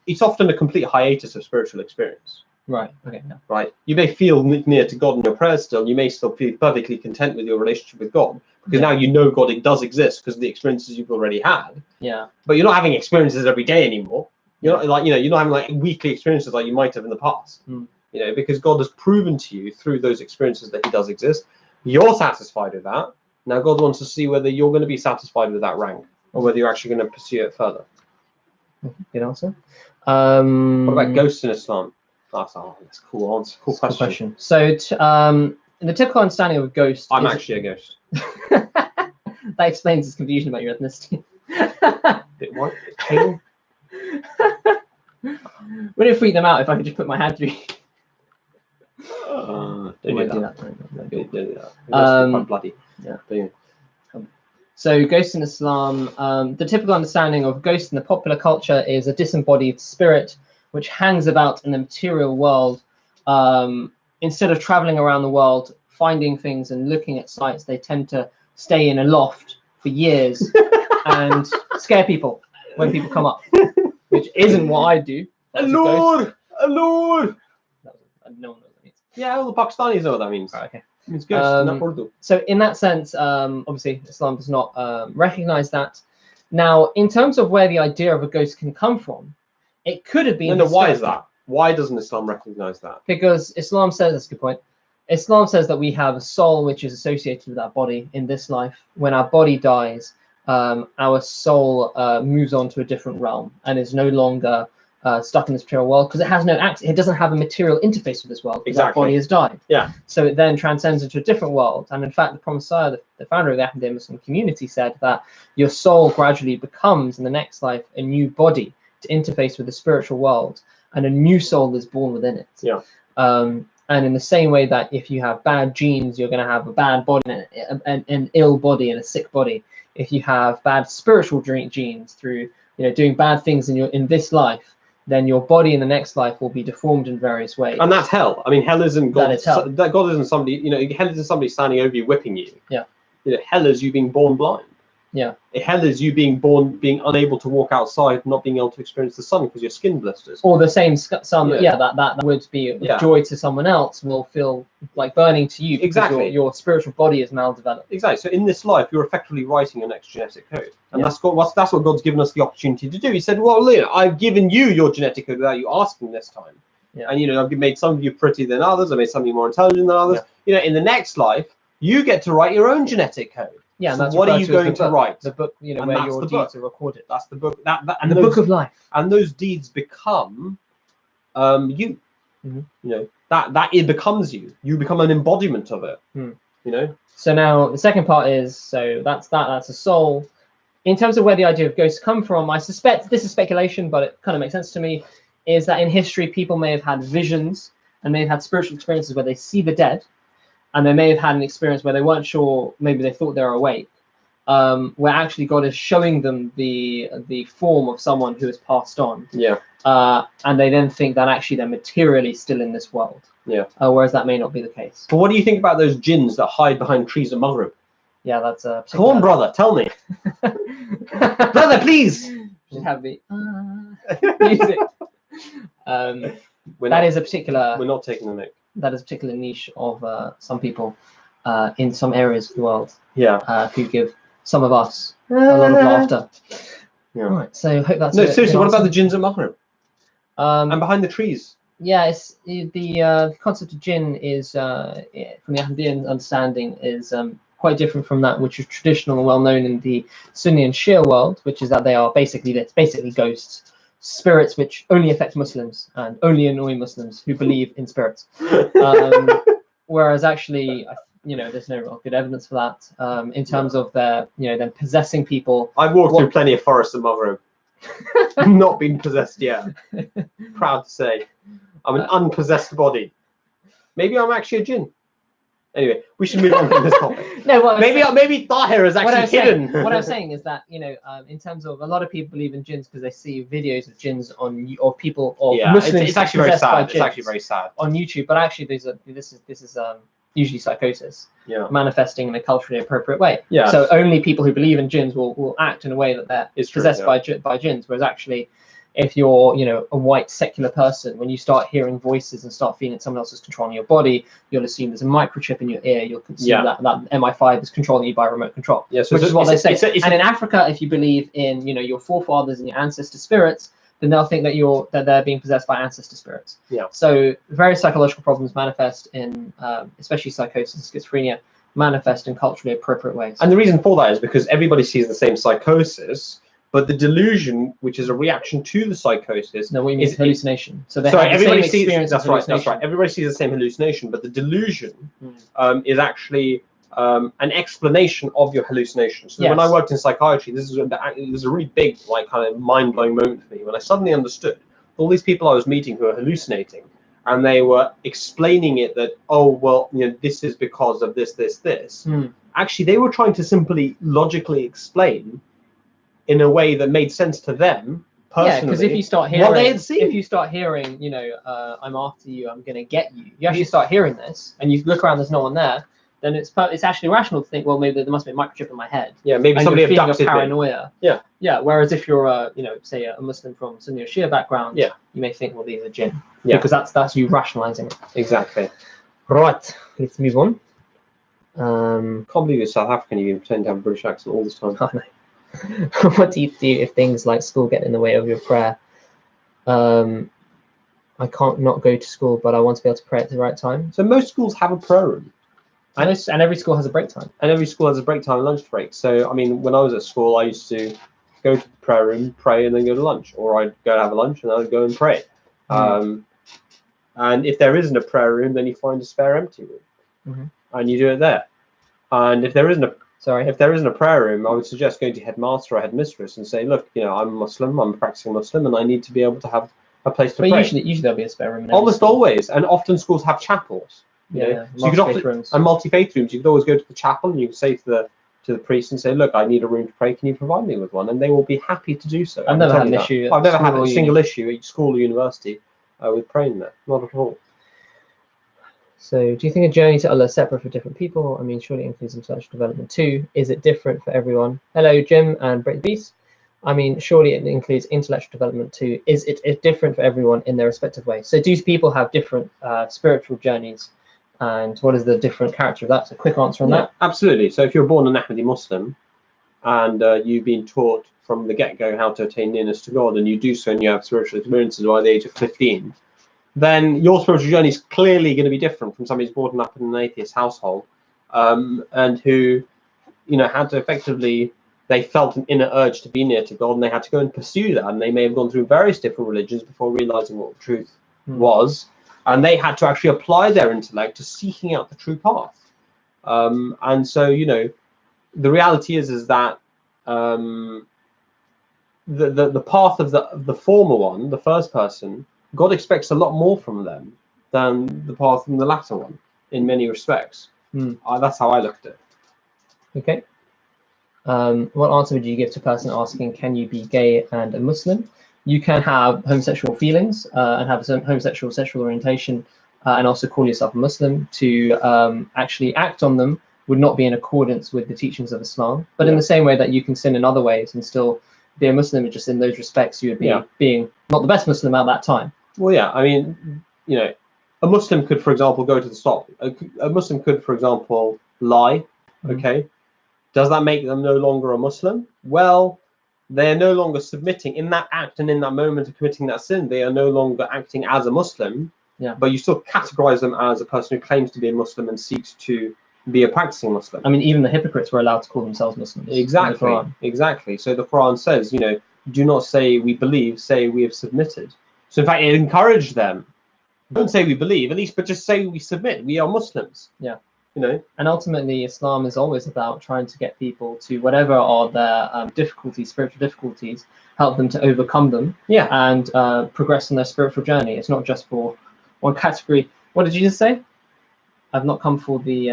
[SPEAKER 1] it's often a complete hiatus of spiritual experience.
[SPEAKER 2] Right. Okay. Yeah.
[SPEAKER 1] Right. You may feel near to God in your prayers still. You may still feel perfectly content with your relationship with God, because now you know God does exist because of the experiences you've already had.
[SPEAKER 2] Yeah.
[SPEAKER 1] But you're not having experiences every day anymore. You're not you're not having like weekly experiences like you might have in the past. You know, because God has proven to you through those experiences that He does exist. You're satisfied with that. Now God wants to see whether you're going to be satisfied with that rank, or whether you're actually going to pursue it further.
[SPEAKER 2] Good answer.
[SPEAKER 1] What about ghosts in Islam? That's a cool answer. Cool question.
[SPEAKER 2] So, in the typical understanding of a ghost,
[SPEAKER 1] I'm actually a ghost.
[SPEAKER 2] That explains his confusion about your ethnicity.
[SPEAKER 1] Bit white, bit pale.
[SPEAKER 2] Would it freak them out if I could just put my hand through?
[SPEAKER 1] Don't do that. Don't do that. Quite bloody.
[SPEAKER 2] Yeah.
[SPEAKER 1] But, yeah.
[SPEAKER 2] So, ghosts in Islam, the typical understanding of ghosts in the popular culture is a disembodied spirit which hangs about in the material world. Instead of traveling around the world, finding things and looking at sights, they tend to stay in a loft for years and scare people when people come up, which isn't what I do.
[SPEAKER 1] Allure! Allure!
[SPEAKER 2] No one knows what that means.
[SPEAKER 1] Yeah, all the Pakistanis know what that means.
[SPEAKER 2] Right, okay.
[SPEAKER 1] It means ghost, not Urdu.
[SPEAKER 2] So in that sense, obviously Islam does not recognize that. Now, in terms of where the idea of a ghost can come from, it could have been.
[SPEAKER 1] No, why is that? Why doesn't Islam recognize that?
[SPEAKER 2] Because Islam says, that's a good point. Islam says that we have a soul which is associated with our body in this life. When our body dies, our soul moves on to a different realm and is no longer stuck in this material world, because it has no access. It doesn't have a material interface with this world because our body has died.
[SPEAKER 1] Yeah.
[SPEAKER 2] So it then transcends into a different world. And in fact, the Prophet, the founder of the Ahmadiyya Muslim community, said that your soul gradually becomes in the next life a new body to interface with the spiritual world, and a new soul is born within it.
[SPEAKER 1] Yeah.
[SPEAKER 2] And in the same way that if you have bad genes, you're going to have a bad body, an ill body, and a sick body. If you have bad spiritual genes through doing bad things in this life, then your body in the next life will be deformed in various ways.
[SPEAKER 1] And that's hell. I mean, hell isn't God.
[SPEAKER 2] That is hell.
[SPEAKER 1] God isn't somebody. Hell isn't somebody standing over you whipping you.
[SPEAKER 2] Yeah.
[SPEAKER 1] Hell is you being born blind.
[SPEAKER 2] Yeah.
[SPEAKER 1] Hell is you being unable to walk outside, not being able to experience the sun because your skin blisters.
[SPEAKER 2] Or the same sun. That would be joy to someone else will feel like burning to you.
[SPEAKER 1] Exactly.
[SPEAKER 2] Your spiritual body is maldeveloped.
[SPEAKER 1] Exactly. So in this life, you're effectively writing your next genetic code, and that's what God's given us the opportunity to do. He said, "Well, I've given you your genetic code without you asking this time, and I've made some of you prettier than others. I made some of you more intelligent than others. In the next life, you get to write your own genetic code." Yeah, so what are you going to write?
[SPEAKER 2] The book, where your deeds are recorded.
[SPEAKER 1] That's the book.
[SPEAKER 2] And the book of life.
[SPEAKER 1] And those deeds become you. That it becomes you. You become an embodiment of it.
[SPEAKER 2] So now the second part is that's a soul. In terms of where the idea of ghosts come from, I suspect this is speculation, but it kind of makes sense to me. Is that in history people may have had visions and may have had spiritual experiences where they see the dead. And they may have had an experience where they weren't sure, maybe they thought they were awake, where actually God is showing them the form of someone who has passed on.
[SPEAKER 1] Yeah.
[SPEAKER 2] And they then think that actually they're materially still in this world.
[SPEAKER 1] Yeah.
[SPEAKER 2] Whereas that may not be the case.
[SPEAKER 1] But what do you think about those jinns that hide behind trees at Maghrib?
[SPEAKER 2] Yeah, that's a.
[SPEAKER 1] Come on, brother, tell me. Brother, please.
[SPEAKER 2] Should have the music. That is a particular.
[SPEAKER 1] We're not taking the mic.
[SPEAKER 2] That is a particular niche of some people in some areas of the world.
[SPEAKER 1] Yeah.
[SPEAKER 2] Who give some of us a lot of laughter.
[SPEAKER 1] Yeah.
[SPEAKER 2] Right. So I hope that's.
[SPEAKER 1] No, seriously. What about the jinns at Maghrib?
[SPEAKER 2] And
[SPEAKER 1] behind the trees.
[SPEAKER 2] it's the concept of jinn is from the Ahmadiyya understanding is quite different from that which is traditional and well known in the Sunni and Shia world, which is that they are basically ghosts, spirits which only affect Muslims and only annoy Muslims who believe in spirits. Whereas actually, there's no real good evidence for that in terms of their, them possessing people.
[SPEAKER 1] I've walked through plenty of forests in Motherhood. Not been possessed yet. Proud to say. I'm an unpossessed body. Maybe I'm actually a jinn. Anyway, we should move on from this topic.
[SPEAKER 2] No,
[SPEAKER 1] maybe Tahir is actually hidden.
[SPEAKER 2] What I'm saying is that in terms of a lot of people believe in jinns because they see videos of jinns or people or Muslims.
[SPEAKER 1] It's actually very sad. It's actually very sad
[SPEAKER 2] on YouTube. But actually, this is usually psychosis, manifesting in a culturally appropriate way.
[SPEAKER 1] Yeah.
[SPEAKER 2] So only people who believe in jinns will act in a way that they're possessed by jinns. Whereas actually, if you're a white secular person, when you start hearing voices and start feeling that someone else is controlling your body, you'll assume there's a microchip in your ear. You'll assume that MI5 is controlling you by remote control.
[SPEAKER 1] Yeah, so
[SPEAKER 2] which is what they say. And in Africa, if you believe in your forefathers and your ancestor spirits, then they'll think that they're being possessed by ancestor spirits.
[SPEAKER 1] Yeah.
[SPEAKER 2] So various psychological problems manifest in, especially psychosis and schizophrenia, manifest in culturally appropriate ways.
[SPEAKER 1] And the reason for that is because everybody sees the same psychosis, but the delusion, which is a reaction to the psychosis,
[SPEAKER 2] is hallucination. So
[SPEAKER 1] everybody sees that's right. Everybody sees the same hallucination, but the delusion is actually an explanation of your hallucination. So when I worked in psychiatry, it was a really big, kind of mind-blowing moment for me when I suddenly understood all these people I was meeting who are hallucinating, and they were explaining it that, this is because of this. Actually, they were trying to simply logically explain in a way that made sense to them personally.
[SPEAKER 2] Yeah, because if you start hearing
[SPEAKER 1] what they had seen,
[SPEAKER 2] I'm after you, I'm gonna get you. You actually start hearing this, and you look around, there's no one there. Then it's actually rational to think, well, maybe there must be a microchip in my head.
[SPEAKER 1] Yeah, maybe somebody abducted me.
[SPEAKER 2] Paranoia.
[SPEAKER 1] Yeah.
[SPEAKER 2] Yeah. Whereas if you're say a Muslim from Sunni or Shia background, you may think, well, these are jinn. Yeah. Because that's you rationalizing it.
[SPEAKER 1] Exactly.
[SPEAKER 2] Right. Let's move on.
[SPEAKER 1] Can't believe you're South African. You've been pretending to have a British accent all this time.
[SPEAKER 2] I know. What do you do if things like school get in the way of your prayer? I can't not go to school, but I want to be able to pray at the right time.
[SPEAKER 1] So most schools have a prayer room.
[SPEAKER 2] And every school has a break time.
[SPEAKER 1] And every school has a break time and lunch break. So, I mean, when I was at school, I used to go to the prayer room, pray, and then go to lunch. Or I'd go have a lunch and I'd go and pray. And if there isn't a prayer room, then you find a spare empty room. And you do it there. And if there isn't a prayer room, I would suggest going to headmaster or headmistress and say, look, I'm a Muslim, I'm a practicing Muslim, and I need to be able to have a place to pray.
[SPEAKER 2] Usually there'll be a spare room in every
[SPEAKER 1] Almost
[SPEAKER 2] school.
[SPEAKER 1] Always. And often schools have chapels.
[SPEAKER 2] So
[SPEAKER 1] multi-faith rooms. And multi-faith rooms. You could always go to the chapel and you could say to the priest and say, look, I need a room to pray, can you provide me with one? And they will be happy to do so.
[SPEAKER 2] I've never had an issue.
[SPEAKER 1] I've never had a single issue at school or university with praying there. Not at all.
[SPEAKER 2] So do you think a journey to Allah is separate for different people? I mean, surely it includes intellectual development too. Is it different for everyone? Hello, Jim and Brit Beast. I mean, surely it includes intellectual development too. Is it different for everyone in their respective ways? So do people have different spiritual journeys? And what is the different character of that? So quick answer on that.
[SPEAKER 1] Absolutely. So if you're born an Ahmadi Muslim and you've been taught from the get-go how to attain nearness to God, and you do so and you have spiritual experiences by the age of 15, then your spiritual journey is clearly going to be different from somebody who's born up in an atheist household and who, had to effectively, they felt an inner urge to be near to God and they had to go and pursue that. And they may have gone through various different religions before realizing what the truth was. And they had to actually apply their intellect to seeking out the true path. And so, the reality is that the path of the former one, the first person, God expects a lot more from them than the path from the latter one, in many respects. That's how I looked at it.
[SPEAKER 2] Okay. What answer would you give to a person asking, can you be gay and a Muslim? You can have homosexual feelings and have a homosexual sexual orientation and also call yourself a Muslim. To actually act on them would not be in accordance with the teachings of Islam. But in the same way that you can sin in other ways and still be a Muslim, just in those respects, you would be being not the best Muslim at that time.
[SPEAKER 1] Well, yeah, I mean, a Muslim could, for example, go to the stop. A Muslim could, for example, lie. Okay. Does that make them no longer a Muslim? Well, they're no longer submitting in that act and in that moment of committing that sin. They are no longer acting as a Muslim, but you still categorize them as a person who claims to be a Muslim and seeks to be a practicing Muslim.
[SPEAKER 2] I mean, even the hypocrites were allowed to call themselves Muslims.
[SPEAKER 1] Exactly, exactly. So the Quran says, you know, do not say we believe, say we have submitted. So in fact, it encouraged them. Don't say we believe, at least, but just say we submit. We are Muslims.
[SPEAKER 2] Yeah.
[SPEAKER 1] You know.
[SPEAKER 2] And ultimately, Islam is always about trying to get people to whatever are their difficulties, spiritual difficulties, help them to overcome them.
[SPEAKER 1] Yeah.
[SPEAKER 2] And progress on their spiritual journey. It's not just for one category. What did you just say? I've not come for the.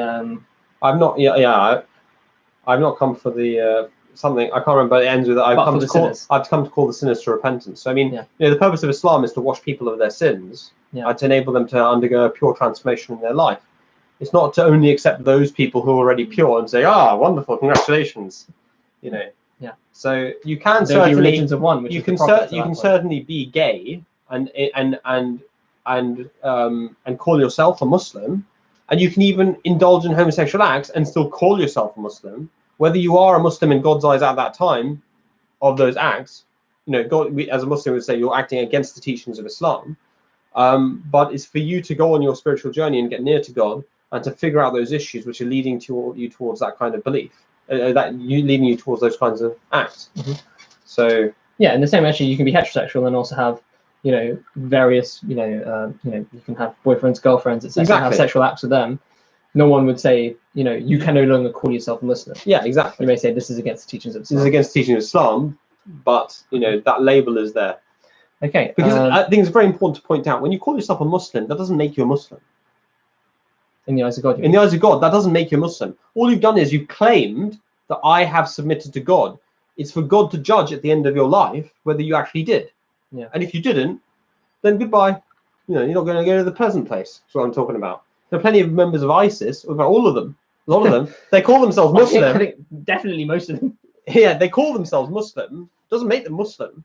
[SPEAKER 1] I've not. I've not come for the. Something I can't remember, but it ends with I've come to call the sinners to repentance. So I mean, you know, the purpose of Islam is to wash people of their sins, to enable them to undergo a pure transformation in their life. It's not to only accept those people who are already pure and say, "Ah, wonderful, congratulations," you know.
[SPEAKER 2] Yeah.
[SPEAKER 1] So you can
[SPEAKER 2] There'll
[SPEAKER 1] certainly
[SPEAKER 2] be religions of one. Which
[SPEAKER 1] you
[SPEAKER 2] is
[SPEAKER 1] can certainly be gay and call yourself a Muslim, and you can even indulge in homosexual acts and still call yourself a Muslim. Whether you are a Muslim in God's eyes at that time of those acts, you know, God, as a Muslim would say, you're acting against the teachings of Islam. But it's for you to go on your spiritual journey and get near to God and to figure out those issues which are leading you towards that kind of belief, leading you towards those kinds of acts. So
[SPEAKER 2] yeah, in the same actually, you can be heterosexual and also have, you know, various, you can have boyfriends, girlfriends, etc.
[SPEAKER 1] Exactly.
[SPEAKER 2] Have sexual acts with them. No one would say, you know, you can no longer call yourself a Muslim.
[SPEAKER 1] Yeah, exactly.
[SPEAKER 2] You may say this is against the teachings of Islam.
[SPEAKER 1] This is against the teachings of Islam, but you know that label is there.
[SPEAKER 2] Okay.
[SPEAKER 1] Because I think it's very important to point out, when you call yourself a Muslim, that doesn't make you a Muslim.
[SPEAKER 2] In the eyes of God.
[SPEAKER 1] In the eyes of God, that doesn't make you a Muslim. All you've done is you've claimed that I have submitted to God. It's for God to judge at the end of your life whether you actually did.
[SPEAKER 2] Yeah.
[SPEAKER 1] And if you didn't, then goodbye. You know, you're not going to go to the pleasant place. That's what I'm talking about. There are plenty of members of ISIS, all of them, a lot of them, they call themselves Muslim.
[SPEAKER 2] I think definitely most of them.
[SPEAKER 1] Yeah, they call themselves Muslim. Doesn't make them Muslim.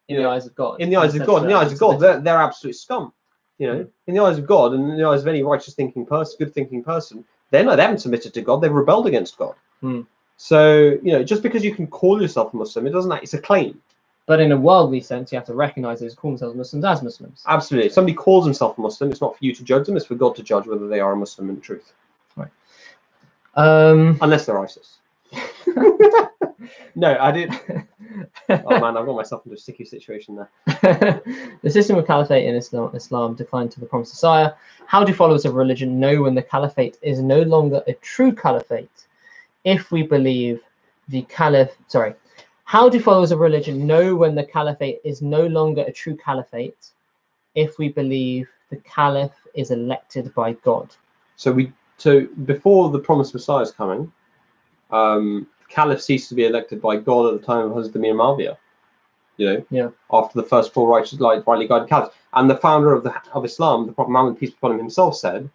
[SPEAKER 2] In the eyes of God.
[SPEAKER 1] In the eyes of God. In the eyes of God, they're absolute scum. You know, in the eyes of God and in the eyes of any righteous thinking person, good thinking person, they haven't submitted to God. They've rebelled against God. So, you know, just because you can call yourself a Muslim, it doesn't. It's a claim.
[SPEAKER 2] But in a worldly sense, you have to recognize those who call themselves Muslims as Muslims.
[SPEAKER 1] Absolutely. If somebody calls himself a Muslim, it's not for you to judge them. It's for God to judge whether they are a Muslim in truth.
[SPEAKER 2] Right.
[SPEAKER 1] Unless they're ISIS. No, I did. Oh man, I've got myself into a sticky situation there.
[SPEAKER 2] The system of Caliphate in Islam declined to the promised Messiah. How do followers of religion know when the Caliphate is no longer a true Caliphate? If we believe the Caliph, how do followers of religion know when the Caliphate is no longer a true Caliphate if we believe the Caliph is elected by God? So
[SPEAKER 1] before the promised Messiah is coming, Caliph ceased to be elected by God at the time of Hazrat Amir Mawiyah. You know, after the first four rightly guided caliphs, and the founder of Islam, the Prophet Muhammad, peace be upon him, himself said,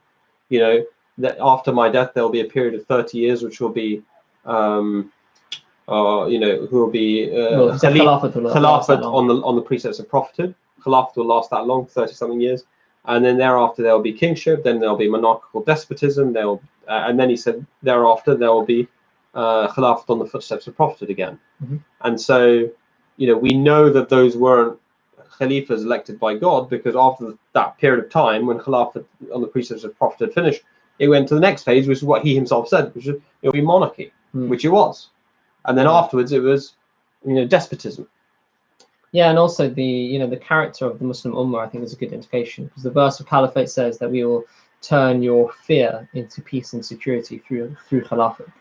[SPEAKER 1] you know, that after my death there will be a period of 30 years, which will be you know, who will be Khilafat on the precepts of prophethood. Khilafat will last that long, 30-something years, and then thereafter there will be kingship. Then there will be monarchical despotism. And then he said thereafter there will be Khilafat on the footsteps of prophethood again. And so, you know, we know that those weren't Khalifas elected by God, because after that period of time when Khilafat on the precepts of prophethood finished, it went to the next phase, which is what he himself said, which is it will be monarchy, which it was. And then afterwards it was, you know, despotism.
[SPEAKER 2] Yeah, and also the character of the Muslim Ummah, I think, is a good indication, because the verse of Caliphate says that we will turn your fear into peace and security through Khilafat.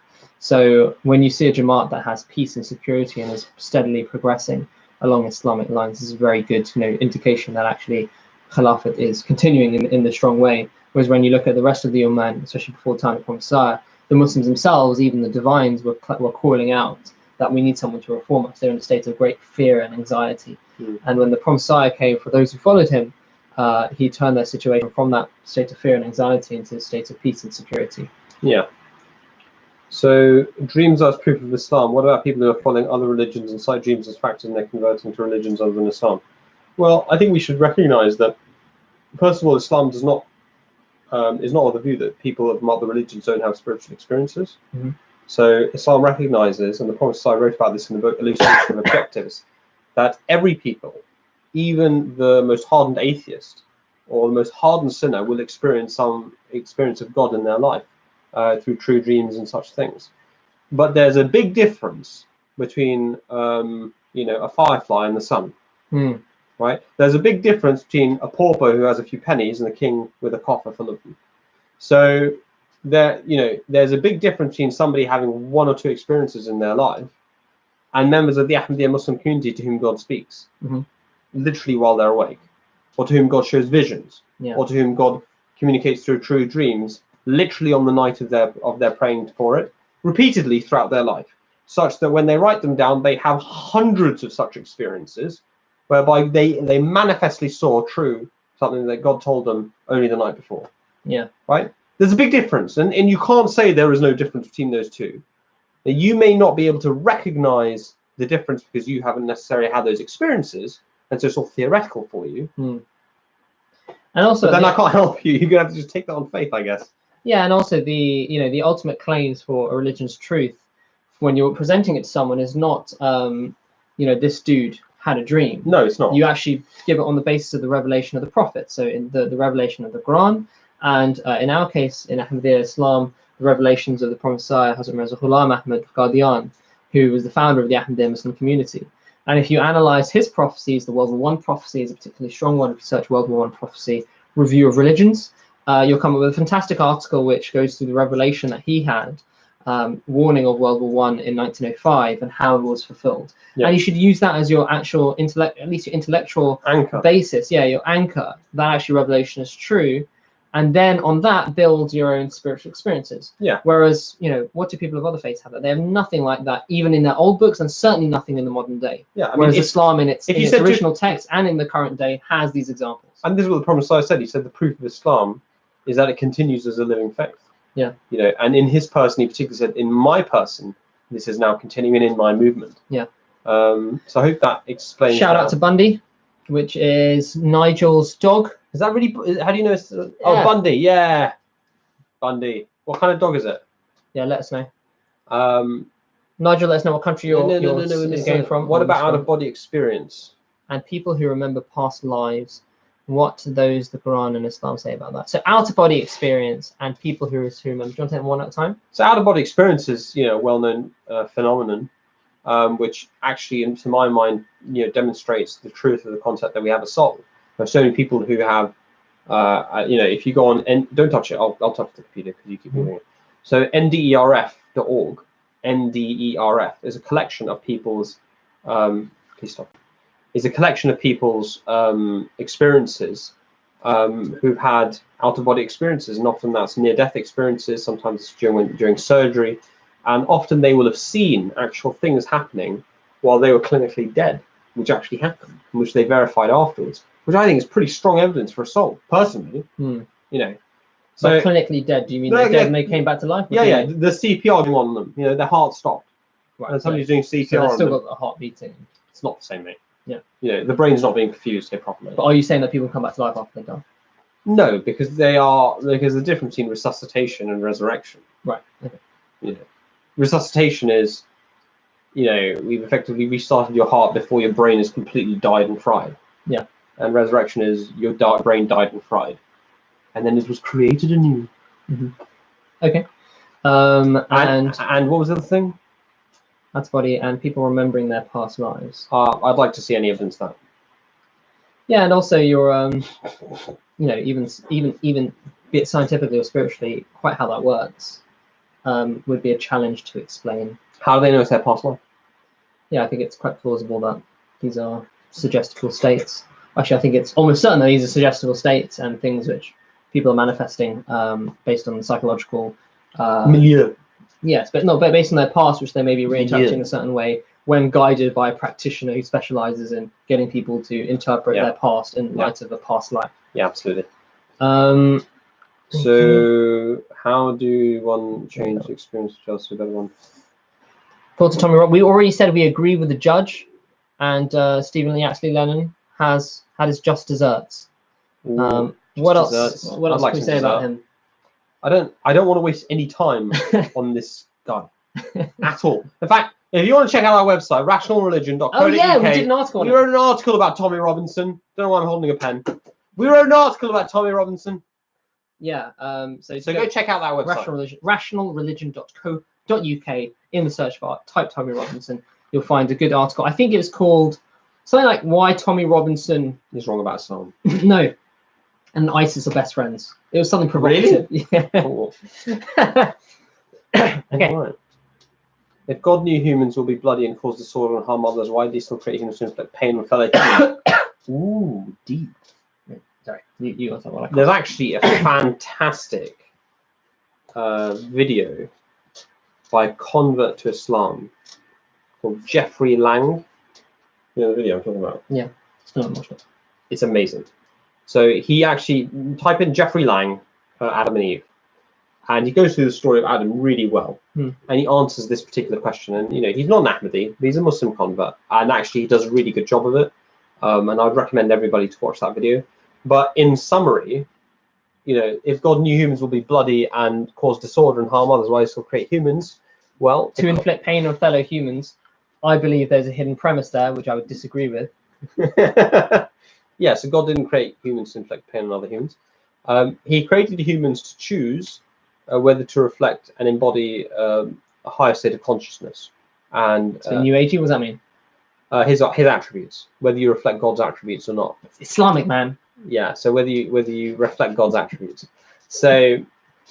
[SPEAKER 2] So when you see a Jamaat that has peace and security and is steadily progressing along Islamic lines, this is a very good, you know, indication that actually Khilafat is continuing in the strong way. Whereas when you look at the rest of the Ummah, especially before the time of Prophet Messiah, the Muslims themselves, even the divines, were calling out that we need someone to reform us. They're in a state of great fear and anxiety. And when the Prophet Messiah came, for those who followed him, he turned their situation from that state of fear and anxiety into a state of peace and security.
[SPEAKER 1] Yeah. So dreams as proof of Islam. What about people who are following other religions and cite dreams as factors in their converting to religions other than Islam? Well, I think we should recognize that, first of all, Islam is not of the view that people of other religions don't have spiritual experiences. So Islam recognizes, and the Prophet ﷺ wrote about this in the book Elucidation of Objectives, that every people, even the most hardened atheist or the most hardened sinner, will experience some experience of God in their life through true dreams and such things. But there's a big difference between a firefly and the sun. Right? There's a big difference between a pauper who has a few pennies and a king with a coffer full of them. So there's a big difference between somebody having one or two experiences in their life and members of the Ahmadiyya Muslim community to whom God speaks, literally while they're awake, or to whom God shows visions, or to whom God communicates through true dreams, literally on the night of their praying for it, repeatedly throughout their life, such that when they write them down, they have hundreds of such experiences, whereby they manifestly saw true something that God told them only the night before.
[SPEAKER 2] Yeah.
[SPEAKER 1] Right? There's a big difference, and you can't say there is no difference between those two. Now, you may not be able to recognize the difference because you haven't necessarily had those experiences, and so it's all theoretical for you.
[SPEAKER 2] And also,
[SPEAKER 1] but then I can't help you. You're gonna have to just take that on faith, I guess.
[SPEAKER 2] Yeah, and also the ultimate claims for a religion's truth, when you're presenting it to someone, is not this dude had a dream.
[SPEAKER 1] No, it's not.
[SPEAKER 2] You actually give it on the basis of the revelation of the prophet. So in the revelation of the Quran, and in our case, in Ahmadiyya Islam, the revelations of the Prophet Hazrat Mirza Ghulam Ahmad Qadian, who was the founder of the Ahmadiyya Muslim community. And if you analyze his prophecies, the World War I prophecy is a particularly strong one. If you search World War I prophecy, review of religions, you'll come up with a fantastic article which goes through the revelation that he had, warning of World War I in 1905 and how it was fulfilled. And you should use that as your actual intellect, at least your intellectual
[SPEAKER 1] anchor
[SPEAKER 2] basis. Yeah, your anchor. That actually revelation is true. And then on that, build your own spiritual experiences.
[SPEAKER 1] Yeah.
[SPEAKER 2] Whereas, what do people of other faiths have? They have nothing like that, even in their old books, and certainly nothing in the modern day.
[SPEAKER 1] Yeah.
[SPEAKER 2] Whereas Islam, in its original text and in the current day, has these examples.
[SPEAKER 1] And this is what the Prophet said. He said the proof of Islam is that it continues as a living faith.
[SPEAKER 2] Yeah.
[SPEAKER 1] And in his person, he particularly said, in my person, this is now continuing in my movement.
[SPEAKER 2] Yeah.
[SPEAKER 1] So I hope that explains.
[SPEAKER 2] Shout out to Bundy, which is Nigel's dog.
[SPEAKER 1] Is that really? How do you know? Oh, Bundy. Yeah. Bundy. What kind of dog is it?
[SPEAKER 2] Yeah, let us know. Nigel, let us know what country you're going from.
[SPEAKER 1] What about out-of-body experience?
[SPEAKER 2] And people who remember past lives. What those the Quran and Islam say about that? So out-of-body experience and people who remember. Do you want to take them one at a time?
[SPEAKER 1] So out-of-body experience is a well-known phenomenon, which actually, to my mind, demonstrates the truth of the concept that we have a soul. There's so many people who have, if you go on and don't touch it, I'll touch the computer because you keep moving it. So nderf.org, NDERF is a collection of people's, please stop. Is a collection of people's experiences who've had out-of-body experiences, and often that's near-death experiences. Sometimes it's during surgery, and often they will have seen actual things happening while they were clinically dead, which actually happened, which they verified afterwards, which I think is pretty strong evidence for a soul, personally.
[SPEAKER 2] So clinically dead, do you mean they're dead and they came back to life?
[SPEAKER 1] Yeah, the CPR going on them, their heart stopped. Right, and somebody's doing CPR
[SPEAKER 2] so they've still got a heart beating.
[SPEAKER 1] It's not the same, mate.
[SPEAKER 2] Yeah.
[SPEAKER 1] The brain's not being perfused here properly.
[SPEAKER 2] But are you saying that people come back to life after they die?
[SPEAKER 1] No, because the difference between resuscitation and resurrection.
[SPEAKER 2] Right. Okay.
[SPEAKER 1] Resuscitation is, we've effectively restarted your heart before your brain is completely died and fried.
[SPEAKER 2] Yeah.
[SPEAKER 1] And resurrection is your brain died and fried, and then it was created anew.
[SPEAKER 2] Okay.
[SPEAKER 1] And what was the other thing?
[SPEAKER 2] That's body and people remembering their past lives.
[SPEAKER 1] I'd like to see any evidence of that.
[SPEAKER 2] Yeah, and also your even be it scientifically or spiritually, quite how that works would be a challenge to explain.
[SPEAKER 1] How do they know it's their past life?
[SPEAKER 2] Yeah, I think it's quite plausible that these are suggestible states. Actually, I think it's almost certain that these are suggestible states and things which people are manifesting based on the psychological
[SPEAKER 1] milieu.
[SPEAKER 2] Yes, but based on their past, which they may be reinterpreting a certain way when guided by a practitioner who specializes in getting people to interpret their past in light of a past life.
[SPEAKER 1] Yeah, absolutely. So, how do one change the experience of jealousy with everyone?
[SPEAKER 2] Paul to Tommy Rock, we already said we agree with the judge, and Stephen Lee Axley Lennon has had his just desserts. What else? What else can we say about him?
[SPEAKER 1] I don't want to waste any time on this guy. at all. In fact, if you want to check out our website, rationalreligion.co.uk,
[SPEAKER 2] Oh yeah, we did an article on
[SPEAKER 1] we
[SPEAKER 2] it.
[SPEAKER 1] wrote an article about Tommy Robinson. Don't know why I'm holding a pen. We wrote an article about Tommy Robinson.
[SPEAKER 2] Yeah. So
[SPEAKER 1] go check out that website.
[SPEAKER 2] Rationalreligion.co.uk. In the search bar, type Tommy Robinson. You'll find a good article. I think it was called something like "Why Tommy Robinson
[SPEAKER 1] is Wrong About Islam."
[SPEAKER 2] No, and ISIS are best friends. It was something provocative.
[SPEAKER 1] Really?
[SPEAKER 2] Yeah.
[SPEAKER 1] Cool.
[SPEAKER 2] Okay.
[SPEAKER 1] Right. If God knew humans will be bloody and cause disorder and harm others, why did he still create humans to inflict pain on fellow humans? Ooh, deep.
[SPEAKER 2] Sorry, you got something like that.
[SPEAKER 1] There's actually a fantastic video by a convert to Islam called Jeffrey Lang. You know the video I'm talking about?
[SPEAKER 2] Yeah, still not watched it.
[SPEAKER 1] It's amazing. So he actually, type in Jeffrey Lang, Adam and Eve, and he goes through the story of Adam really well. And he answers this particular question. And you know, he's not an Ahmadi, but he's a Muslim convert, and actually he does a really good job of it. And I'd recommend everybody to watch that video. But in summary, you know, if God knew humans will be bloody and cause disorder and harm others, why he still create humans? Well,
[SPEAKER 2] to inflict pain on fellow humans, I believe there's a hidden premise there, which I would disagree with.
[SPEAKER 1] Yeah, so God didn't create humans to inflict pain on other humans. He created humans to choose whether to reflect and embody a higher state of consciousness. And
[SPEAKER 2] so New Agey, what does that mean?
[SPEAKER 1] His attributes, whether you reflect God's attributes or not.
[SPEAKER 2] It's Islamic, man.
[SPEAKER 1] Yeah, so whether you reflect God's attributes. So,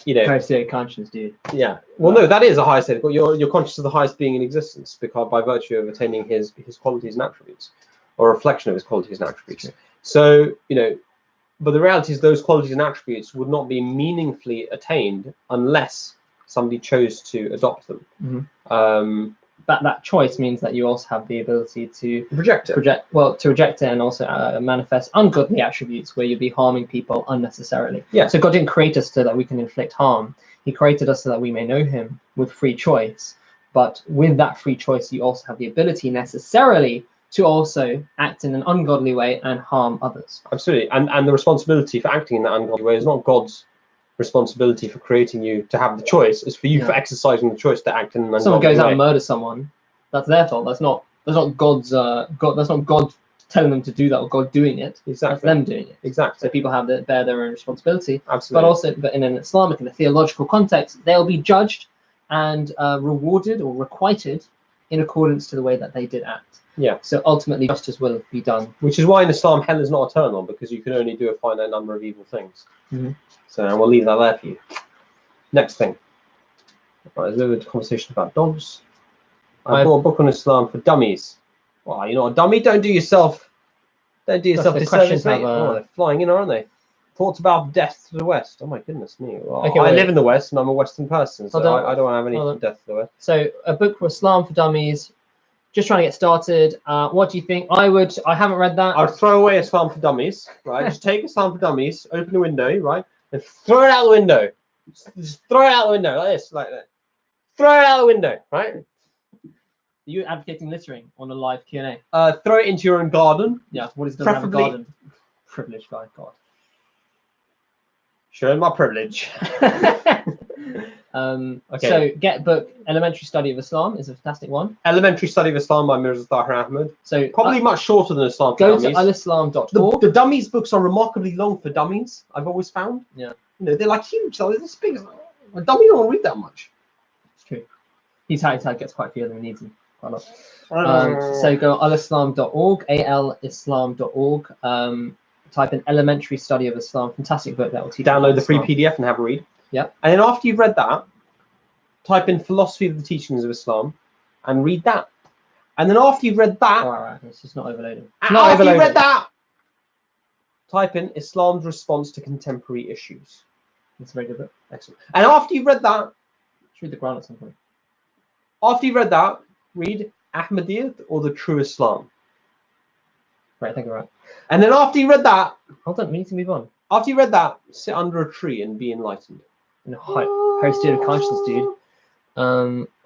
[SPEAKER 1] you know,
[SPEAKER 2] higher state of conscience, dude.
[SPEAKER 1] Yeah. Well, no, that is a higher state. But you're conscious of the highest being in existence because by virtue of attaining his qualities and attributes, or a reflection of his qualities and attributes. Okay. So, you know, but the reality is those qualities and attributes would not be meaningfully attained unless somebody chose to adopt them.
[SPEAKER 2] That choice means that you also have the ability to
[SPEAKER 1] to reject
[SPEAKER 2] it and also manifest ungodly attributes where you'll be harming people unnecessarily.
[SPEAKER 1] Yeah.
[SPEAKER 2] So God didn't create us so that we can inflict harm. He created us so that we may know him with free choice. But with that free choice, you also have the ability necessarily to also act in an ungodly way and harm others.
[SPEAKER 1] Absolutely. And the responsibility for acting in that ungodly way is not God's responsibility for creating you to have the choice. It's for you for exercising the choice to act in an ungodly way.
[SPEAKER 2] Someone goes out and murders someone, that's their fault. That's not God's that's not God telling them to do that or God doing it.
[SPEAKER 1] Exactly.
[SPEAKER 2] That's them doing it.
[SPEAKER 1] Exactly.
[SPEAKER 2] So people have to bear their own responsibility.
[SPEAKER 1] Absolutely.
[SPEAKER 2] But in an Islamic and a theological context, they'll be judged and rewarded or requited in accordance to the way that they did act.
[SPEAKER 1] Yeah.
[SPEAKER 2] So ultimately justice will be done.
[SPEAKER 1] Which is why in Islam hell is not eternal, because you can only do a finite number of evil things. So we'll leave that there for you. Next thing. Right, there's a little conversation about dogs. I bought a book on Islam for dummies. Well, you're not a dummy. Don't do yourself disservice, mate. Oh, they're flying in, aren't they? Thoughts about death to the West. Oh my goodness me. Well, okay, I live in the West and I'm a Western person, so I don't have any death to the West.
[SPEAKER 2] So a book for Islam for dummies. Just trying to get started. What do you think? I haven't read that.
[SPEAKER 1] I'd throw away Islam for Dummies, right? Just take Islam for Dummies, open the window, right? And throw it out the window. Just throw it out the window, like this, like that. Throw it out the window, right?
[SPEAKER 2] Are you advocating littering on a live Q&A?
[SPEAKER 1] Throw it into your own garden.
[SPEAKER 2] Yeah, what is the garden? Privileged guy, God.
[SPEAKER 1] Showing my privilege.
[SPEAKER 2] Okay. So get book Elementary Study of Islam is a fantastic one.
[SPEAKER 1] Elementary Study of Islam by Mirza Tahir Ahmed.
[SPEAKER 2] So
[SPEAKER 1] probably much shorter than Islam for
[SPEAKER 2] Dummies.
[SPEAKER 1] Go to
[SPEAKER 2] alislam.org.
[SPEAKER 1] The dummies books are remarkably long for dummies, I've always found.
[SPEAKER 2] Yeah.
[SPEAKER 1] You know, they're like huge. They're this big. A dummy don't read that much.
[SPEAKER 2] It's true. His tag gets quite a few of them. He needs them quite a lot. So go alislam.org, alislam.org. Type in Elementary Study of Islam. Fantastic book that will teach you.
[SPEAKER 1] Download the free PDF and have a read.
[SPEAKER 2] Yeah.
[SPEAKER 1] And then after you've read that, type in Philosophy of the Teachings of Islam and read that. And then after you've read that,
[SPEAKER 2] all right, it's just not overloading.
[SPEAKER 1] After you've read that, type in Islam's Response to Contemporary Issues.
[SPEAKER 2] It's a very good book.
[SPEAKER 1] Excellent. And after you've read that,
[SPEAKER 2] let's read the Quran at some point.
[SPEAKER 1] After you've read that, read Ahmadiyyat or the True Islam.
[SPEAKER 2] Right, thank you. Right.
[SPEAKER 1] And then after you read that,
[SPEAKER 2] hold on, we need to move on.
[SPEAKER 1] After you read that, sit under a tree and be enlightened.
[SPEAKER 2] In a higher state of consciousness, dude.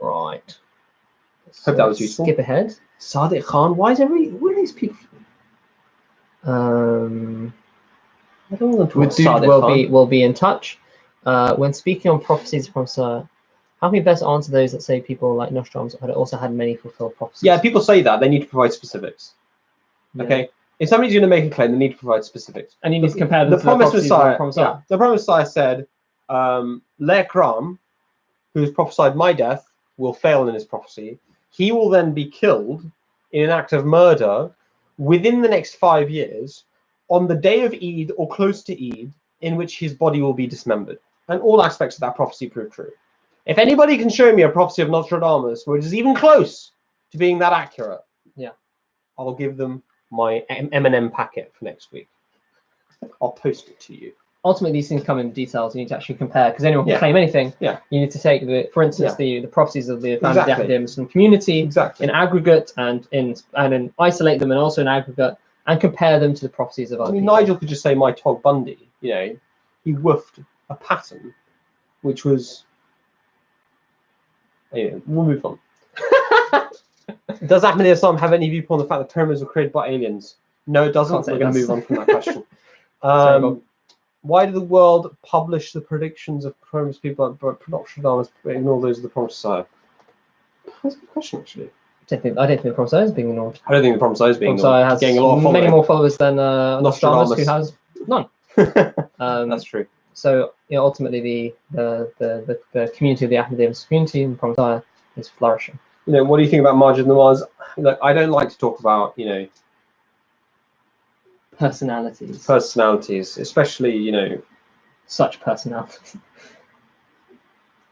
[SPEAKER 2] Right.
[SPEAKER 1] Hope that was useful.
[SPEAKER 2] Skip ahead.
[SPEAKER 1] Sadiq Khan, why are these people?
[SPEAKER 2] I don't want to talk We'll be in touch. When speaking on prophecies from Sir, How can we best answer those that say people like Nostradamus had also had many fulfilled prophecies?
[SPEAKER 1] Yeah, people say that they need to provide specifics.
[SPEAKER 2] Yeah.
[SPEAKER 1] Okay, if somebody's going to make a claim, they need to provide specifics.
[SPEAKER 2] And you need to compare them
[SPEAKER 1] the
[SPEAKER 2] to
[SPEAKER 1] promised
[SPEAKER 2] the prophecies
[SPEAKER 1] Messiah.
[SPEAKER 2] of the promised
[SPEAKER 1] Yeah, the promised Messiah said, Le'ekram, who has prophesied my death, will fail in his prophecy. He will then be killed in an act of murder within the next 5 years on the day of Eid or close to Eid, in which his body will be dismembered. And all aspects of that prophecy prove true. If anybody can show me a prophecy of Nostradamus which is even close to being that accurate,
[SPEAKER 2] yeah,
[SPEAKER 1] I'll give them my M&M packet for next week. I'll post it to you.
[SPEAKER 2] Ultimately, these things come in details. You need to actually compare, because anyone can
[SPEAKER 1] Yeah.
[SPEAKER 2] claim anything.
[SPEAKER 1] Yeah.
[SPEAKER 2] You need to take for instance, the prophecies of the founding
[SPEAKER 1] Exactly.
[SPEAKER 2] of the Muslim community
[SPEAKER 1] Exactly.
[SPEAKER 2] in aggregate and in isolate them, and also in aggregate, and compare them to the prophecies of other people.
[SPEAKER 1] Nigel could just say my Tog Bundy. You know, he woofed a pattern, which was. Anyway, we'll move on. Does Ahmadi Islam have any viewpoint on the fact that pyramids were created by aliens? No, it doesn't. We're going to move on from that question. Why did the world publish the predictions of promised people, but Nostradamus ignore those of the promised Messiah? That's a good question, actually.
[SPEAKER 2] I don't think the Prophet is being ignored.
[SPEAKER 1] I don't think the promised Messiah is being ignored.
[SPEAKER 2] Has
[SPEAKER 1] getting a lot of
[SPEAKER 2] many more followers than Nostradamus, who has none.
[SPEAKER 1] That's true.
[SPEAKER 2] So ultimately, the community of the Ahmadiyya community and the Prophet Messiah is flourishing.
[SPEAKER 1] What do you think about Majid Nawaz? Look, I don't like to talk about personalities, especially
[SPEAKER 2] such personalities.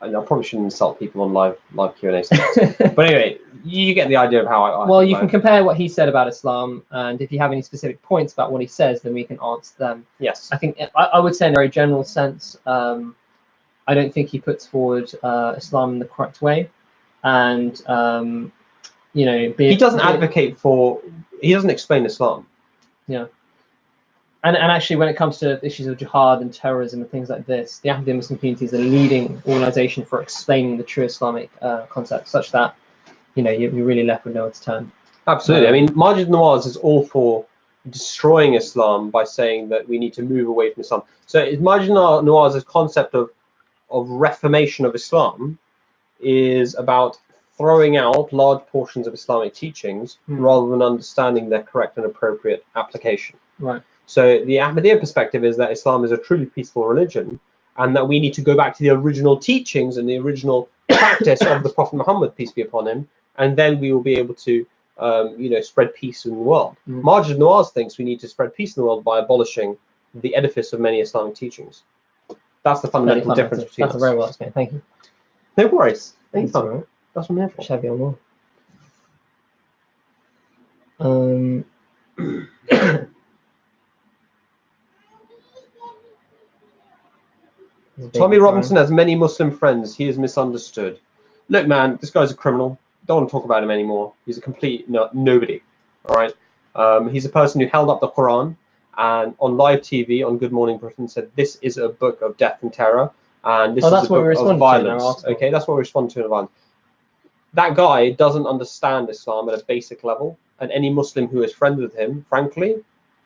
[SPEAKER 1] I probably shouldn't insult people on live Q&A sessions. But anyway, you get the idea of how I
[SPEAKER 2] well, you can compare what he said about Islam, and if you have any specific points about what he says, then we can answer them.
[SPEAKER 1] Yes.
[SPEAKER 2] I think I would say in a very general sense, I don't think he puts forward Islam in the correct way, and he
[SPEAKER 1] doesn't advocate for. He doesn't explain Islam.
[SPEAKER 2] Yeah. And actually, when it comes to issues of jihad and terrorism and things like this, the Ahmadiyya Muslim community is a leading organization for explaining the true Islamic concepts, such that you're really left with nowhere to turn.
[SPEAKER 1] Absolutely. I mean, Majid Nawaz is all for destroying Islam by saying that we need to move away from Islam. So Majid Nawaz's concept of reformation of Islam is about throwing out large portions of Islamic teachings rather than understanding their correct and appropriate application.
[SPEAKER 2] Right.
[SPEAKER 1] So the Ahmadiyya perspective is that Islam is a truly peaceful religion, and that we need to go back to the original teachings and the original practice of the Prophet Muhammad, peace be upon him, and then we will be able to, spread peace in the world. Majid Nawaz thinks we need to spread peace in the world by abolishing the edifice of many Islamic teachings. That's the fundamental difference between us.
[SPEAKER 2] That's very well explained. Thank you.
[SPEAKER 1] No worries. Anytime. That's what I'm here for.
[SPEAKER 2] Should have you on more.
[SPEAKER 1] Tommy Robinson has many Muslim friends. He is misunderstood. Look, man, this guy's a criminal. Don't want to talk about him anymore. He's a complete nobody. All right. He's a person who held up the Quran and on live TV on Good Morning Britain said this is a book of death and terror, and this is a book of violence. Okay, that's what we respond to in violence. That guy doesn't understand Islam at a basic level, and any Muslim who is friends with him, frankly,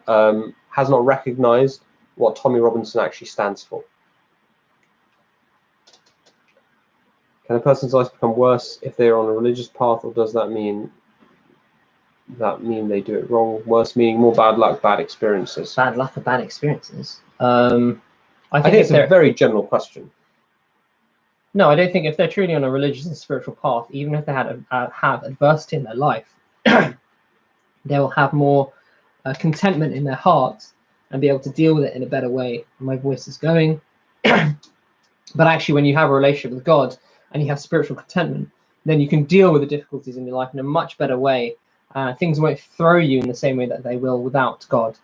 [SPEAKER 1] has not recognized what Tommy Robinson actually stands for. Can a person's life become worse if they are on a religious path, or does that mean they do it wrong? Worse meaning more bad luck, bad experiences.
[SPEAKER 2] Bad luck or bad experiences.
[SPEAKER 1] I think it's a very general question.
[SPEAKER 2] No, I don't think if they're truly on a religious and spiritual path, even if they have adversity in their life, they will have more contentment in their hearts and be able to deal with it in a better way. My voice is going. But actually, when you have a relationship with God and you have spiritual contentment, then you can deal with the difficulties in your life in a much better way. Things won't throw you in the same way that they will without God.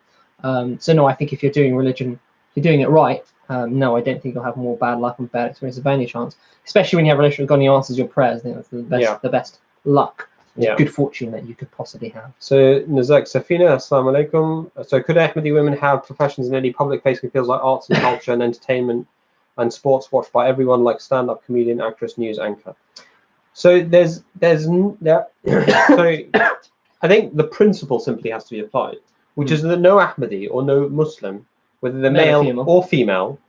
[SPEAKER 2] So no, I think if you're doing religion, you're doing it right. No, I don't think you'll have more bad luck and bad experiences by any chance. Especially when you have a relationship with God and He answers your prayers. I think that's the best luck, good fortune that you could possibly have.
[SPEAKER 1] So Nazak Safina, Assalamu alaikum. So could Ahmadi women have professions in any public facing fields like arts and culture and entertainment and sports watched by everyone, like stand-up comedian, actress, news anchor? So so I think the principle simply has to be applied, which is that no Ahmadi or no Muslim, whether they're male or female,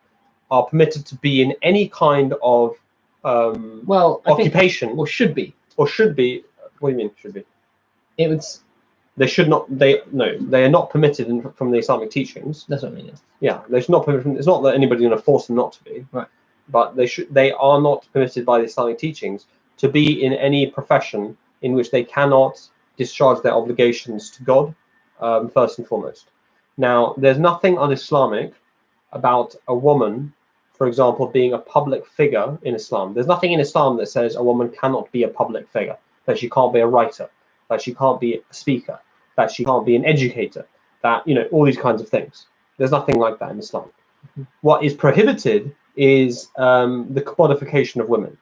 [SPEAKER 1] are permitted to be in any kind of
[SPEAKER 2] well,
[SPEAKER 1] occupation,
[SPEAKER 2] or should be.
[SPEAKER 1] or should be. What do you mean should be?
[SPEAKER 2] It would.
[SPEAKER 1] They should not. They are not permitted from the Islamic teachings.
[SPEAKER 2] That's what I mean. Yeah.
[SPEAKER 1] Yeah, they should not permitted. It's not that anybody's going to force them not to be.
[SPEAKER 2] Right.
[SPEAKER 1] But they are not permitted by the Islamic teachings to be in any profession in which they cannot discharge their obligations to God, first and foremost. Now, there's nothing un-Islamic about a woman, for example, being a public figure in Islam. There's nothing in Islam that says a woman cannot be a public figure, that she can't be a writer, that she can't be a speaker, that she can't be an educator, that, all these kinds of things. There's nothing like that in Islam. Mm-hmm. What is prohibited is the commodification of women.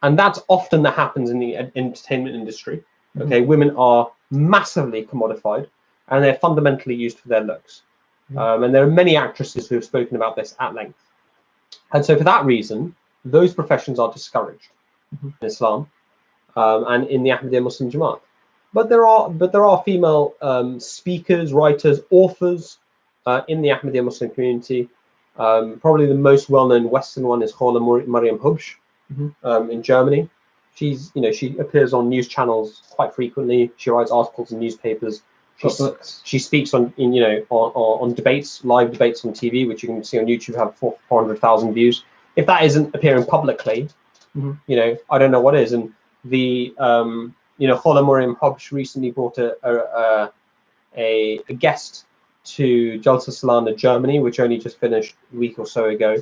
[SPEAKER 1] And that's often that happens in the entertainment industry. Okay, mm-hmm. Women are massively commodified, and they're fundamentally used for their looks. Mm-hmm. And there are many actresses who have spoken about this at length. And so for that reason, those professions are discouraged mm-hmm. in Islam and in the Ahmadiyya Muslim Jamaat. But there are female speakers, writers, authors in the Ahmadiyya Muslim community. Probably the most well-known Western one is Khala Maryam Hubsch mm-hmm. In Germany. She's, she appears on news channels quite frequently. She writes articles in newspapers. She speaks on debates, live debates on TV, which you can see on YouTube have 400,000 views. If that isn't appearing publicly, mm-hmm. I don't know what is. And the Khala Maryam Hubsch recently brought a guest to Jalsa Salana, Germany, which only just finished a week or so ago,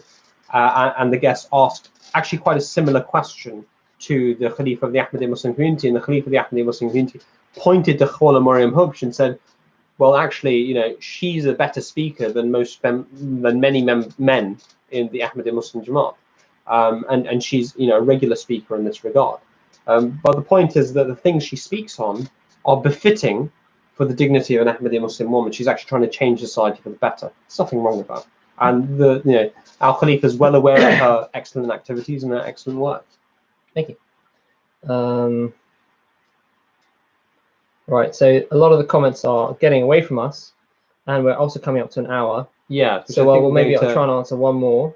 [SPEAKER 1] and the guest asked actually quite a similar question to the Khalifa of the Ahmadiyya Muslim community, and the Khalifa of the Ahmadiyya Muslim community pointed to Khala Maryam Hubsch and said, well, actually, she's a better speaker than many men in the Ahmadiyya Muslim Jamaat, and she's a regular speaker in this regard. But the point is that the things she speaks on are befitting for the dignity of an Ahmadiyya Muslim woman. She's actually trying to change society for the better. There's nothing wrong with that. And our Khalifa is well aware of her excellent activities and her excellent work.
[SPEAKER 2] Thank you. Right, so a lot of the comments are getting away from us, and we're also coming up to an hour.
[SPEAKER 1] Yeah.
[SPEAKER 2] So I'll try and answer one more.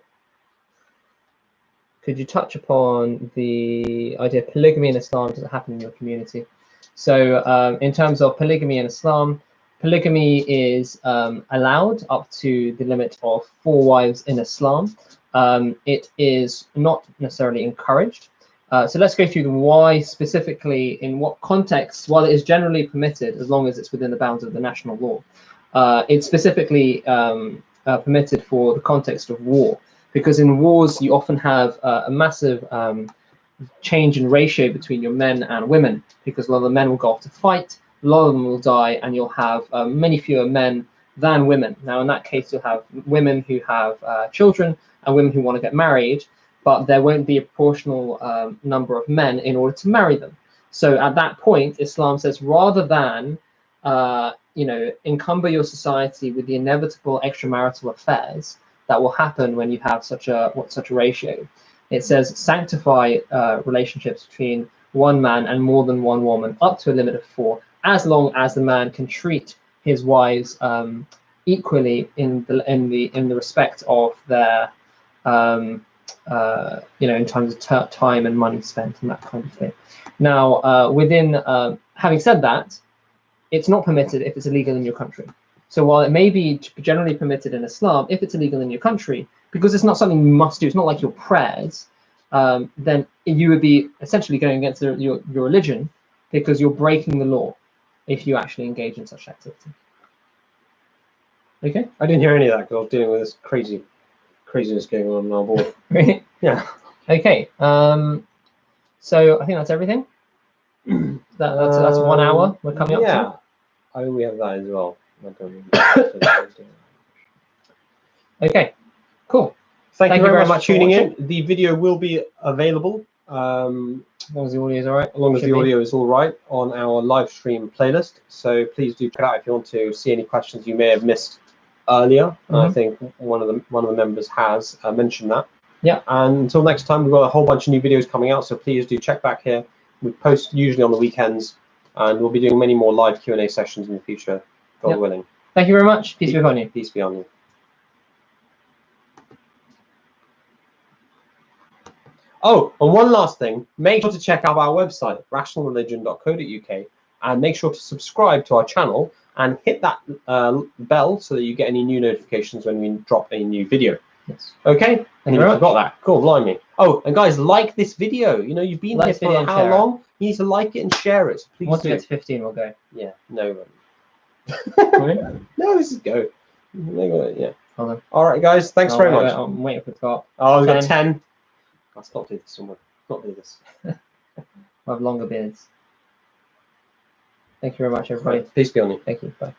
[SPEAKER 2] Could you touch upon the idea of polygamy in Islam? Does it happen in your community? So in terms of polygamy in Islam, polygamy is allowed up to the limit of 4 wives in Islam. It is not necessarily encouraged. So let's go through the why specifically, in what context. While it is generally permitted, as long as it's within the bounds of the national law, it's specifically permitted for the context of war. Because in wars, you often have a massive change in ratio between your men and women, because a lot of the men will go off to fight, a lot of them will die, and you'll have many fewer men than women. Now, in that case, you'll have women who have children and women who want to get married, but there won't be a proportional number of men in order to marry them. So at that point, Islam says, rather than encumber your society with the inevitable extramarital affairs that will happen when you have such a ratio, it says sanctify relationships between one man and more than one woman up to a limit of 4, as long as the man can treat his wives equally in the respect of their in terms of time and money spent and that kind of thing. Now, having said that, it's not permitted if it's illegal in your country. So while it may be generally permitted in Islam, if it's illegal in your country, because it's not something you must do, it's not like your prayers, then you would be essentially going against your religion, because you're breaking the law if you actually engage in such activity. Okay?
[SPEAKER 1] I didn't hear any of that because I was dealing with this craziness going on our board.
[SPEAKER 2] Really?
[SPEAKER 1] Yeah.
[SPEAKER 2] Okay. So I think that's everything. That's 1 hour we're coming up to.
[SPEAKER 1] Yeah. I think we have that as well.
[SPEAKER 2] Okay. Cool.
[SPEAKER 1] Thank you very much for tuning in. The video will be available.
[SPEAKER 2] As long as the audio is all right.
[SPEAKER 1] As long as the audio is all right on our live stream playlist. So please do check it out if you want to see any questions you may have missed earlier. I think one of the members has mentioned that.
[SPEAKER 2] Yeah.
[SPEAKER 1] And until next time, we've got a whole bunch of new videos coming out. So please do check back here. We post usually on the weekends, and we'll be doing many more live Q&A sessions in the future, God willing.
[SPEAKER 2] Thank you very much. Peace be upon you.
[SPEAKER 1] Peace be on you. Oh, and one last thing, make sure to check out our website, rationalreligion.co.uk, and make sure to subscribe to our channel and hit that bell so that you get any new notifications when we drop a new video.
[SPEAKER 2] Yes.
[SPEAKER 1] Okay?
[SPEAKER 2] Thank you very much.
[SPEAKER 1] Got that. Cool, blimey. Oh, and guys, like this video. You know, you've been here for how long? You need to like it and share it. So please
[SPEAKER 2] Once we get to 15, we'll go.
[SPEAKER 1] Yeah, no.
[SPEAKER 2] Really?
[SPEAKER 1] No, this is go. Yeah.
[SPEAKER 2] Hold on.
[SPEAKER 1] All right, guys. Thanks very much.
[SPEAKER 2] I'm waiting for the top.
[SPEAKER 1] Oh, we've got 10. Let's not do this somewhere. Not do this.
[SPEAKER 2] I have longer beards. Thank you very much, everybody.
[SPEAKER 1] Peace be on you.
[SPEAKER 2] Thank you. Bye.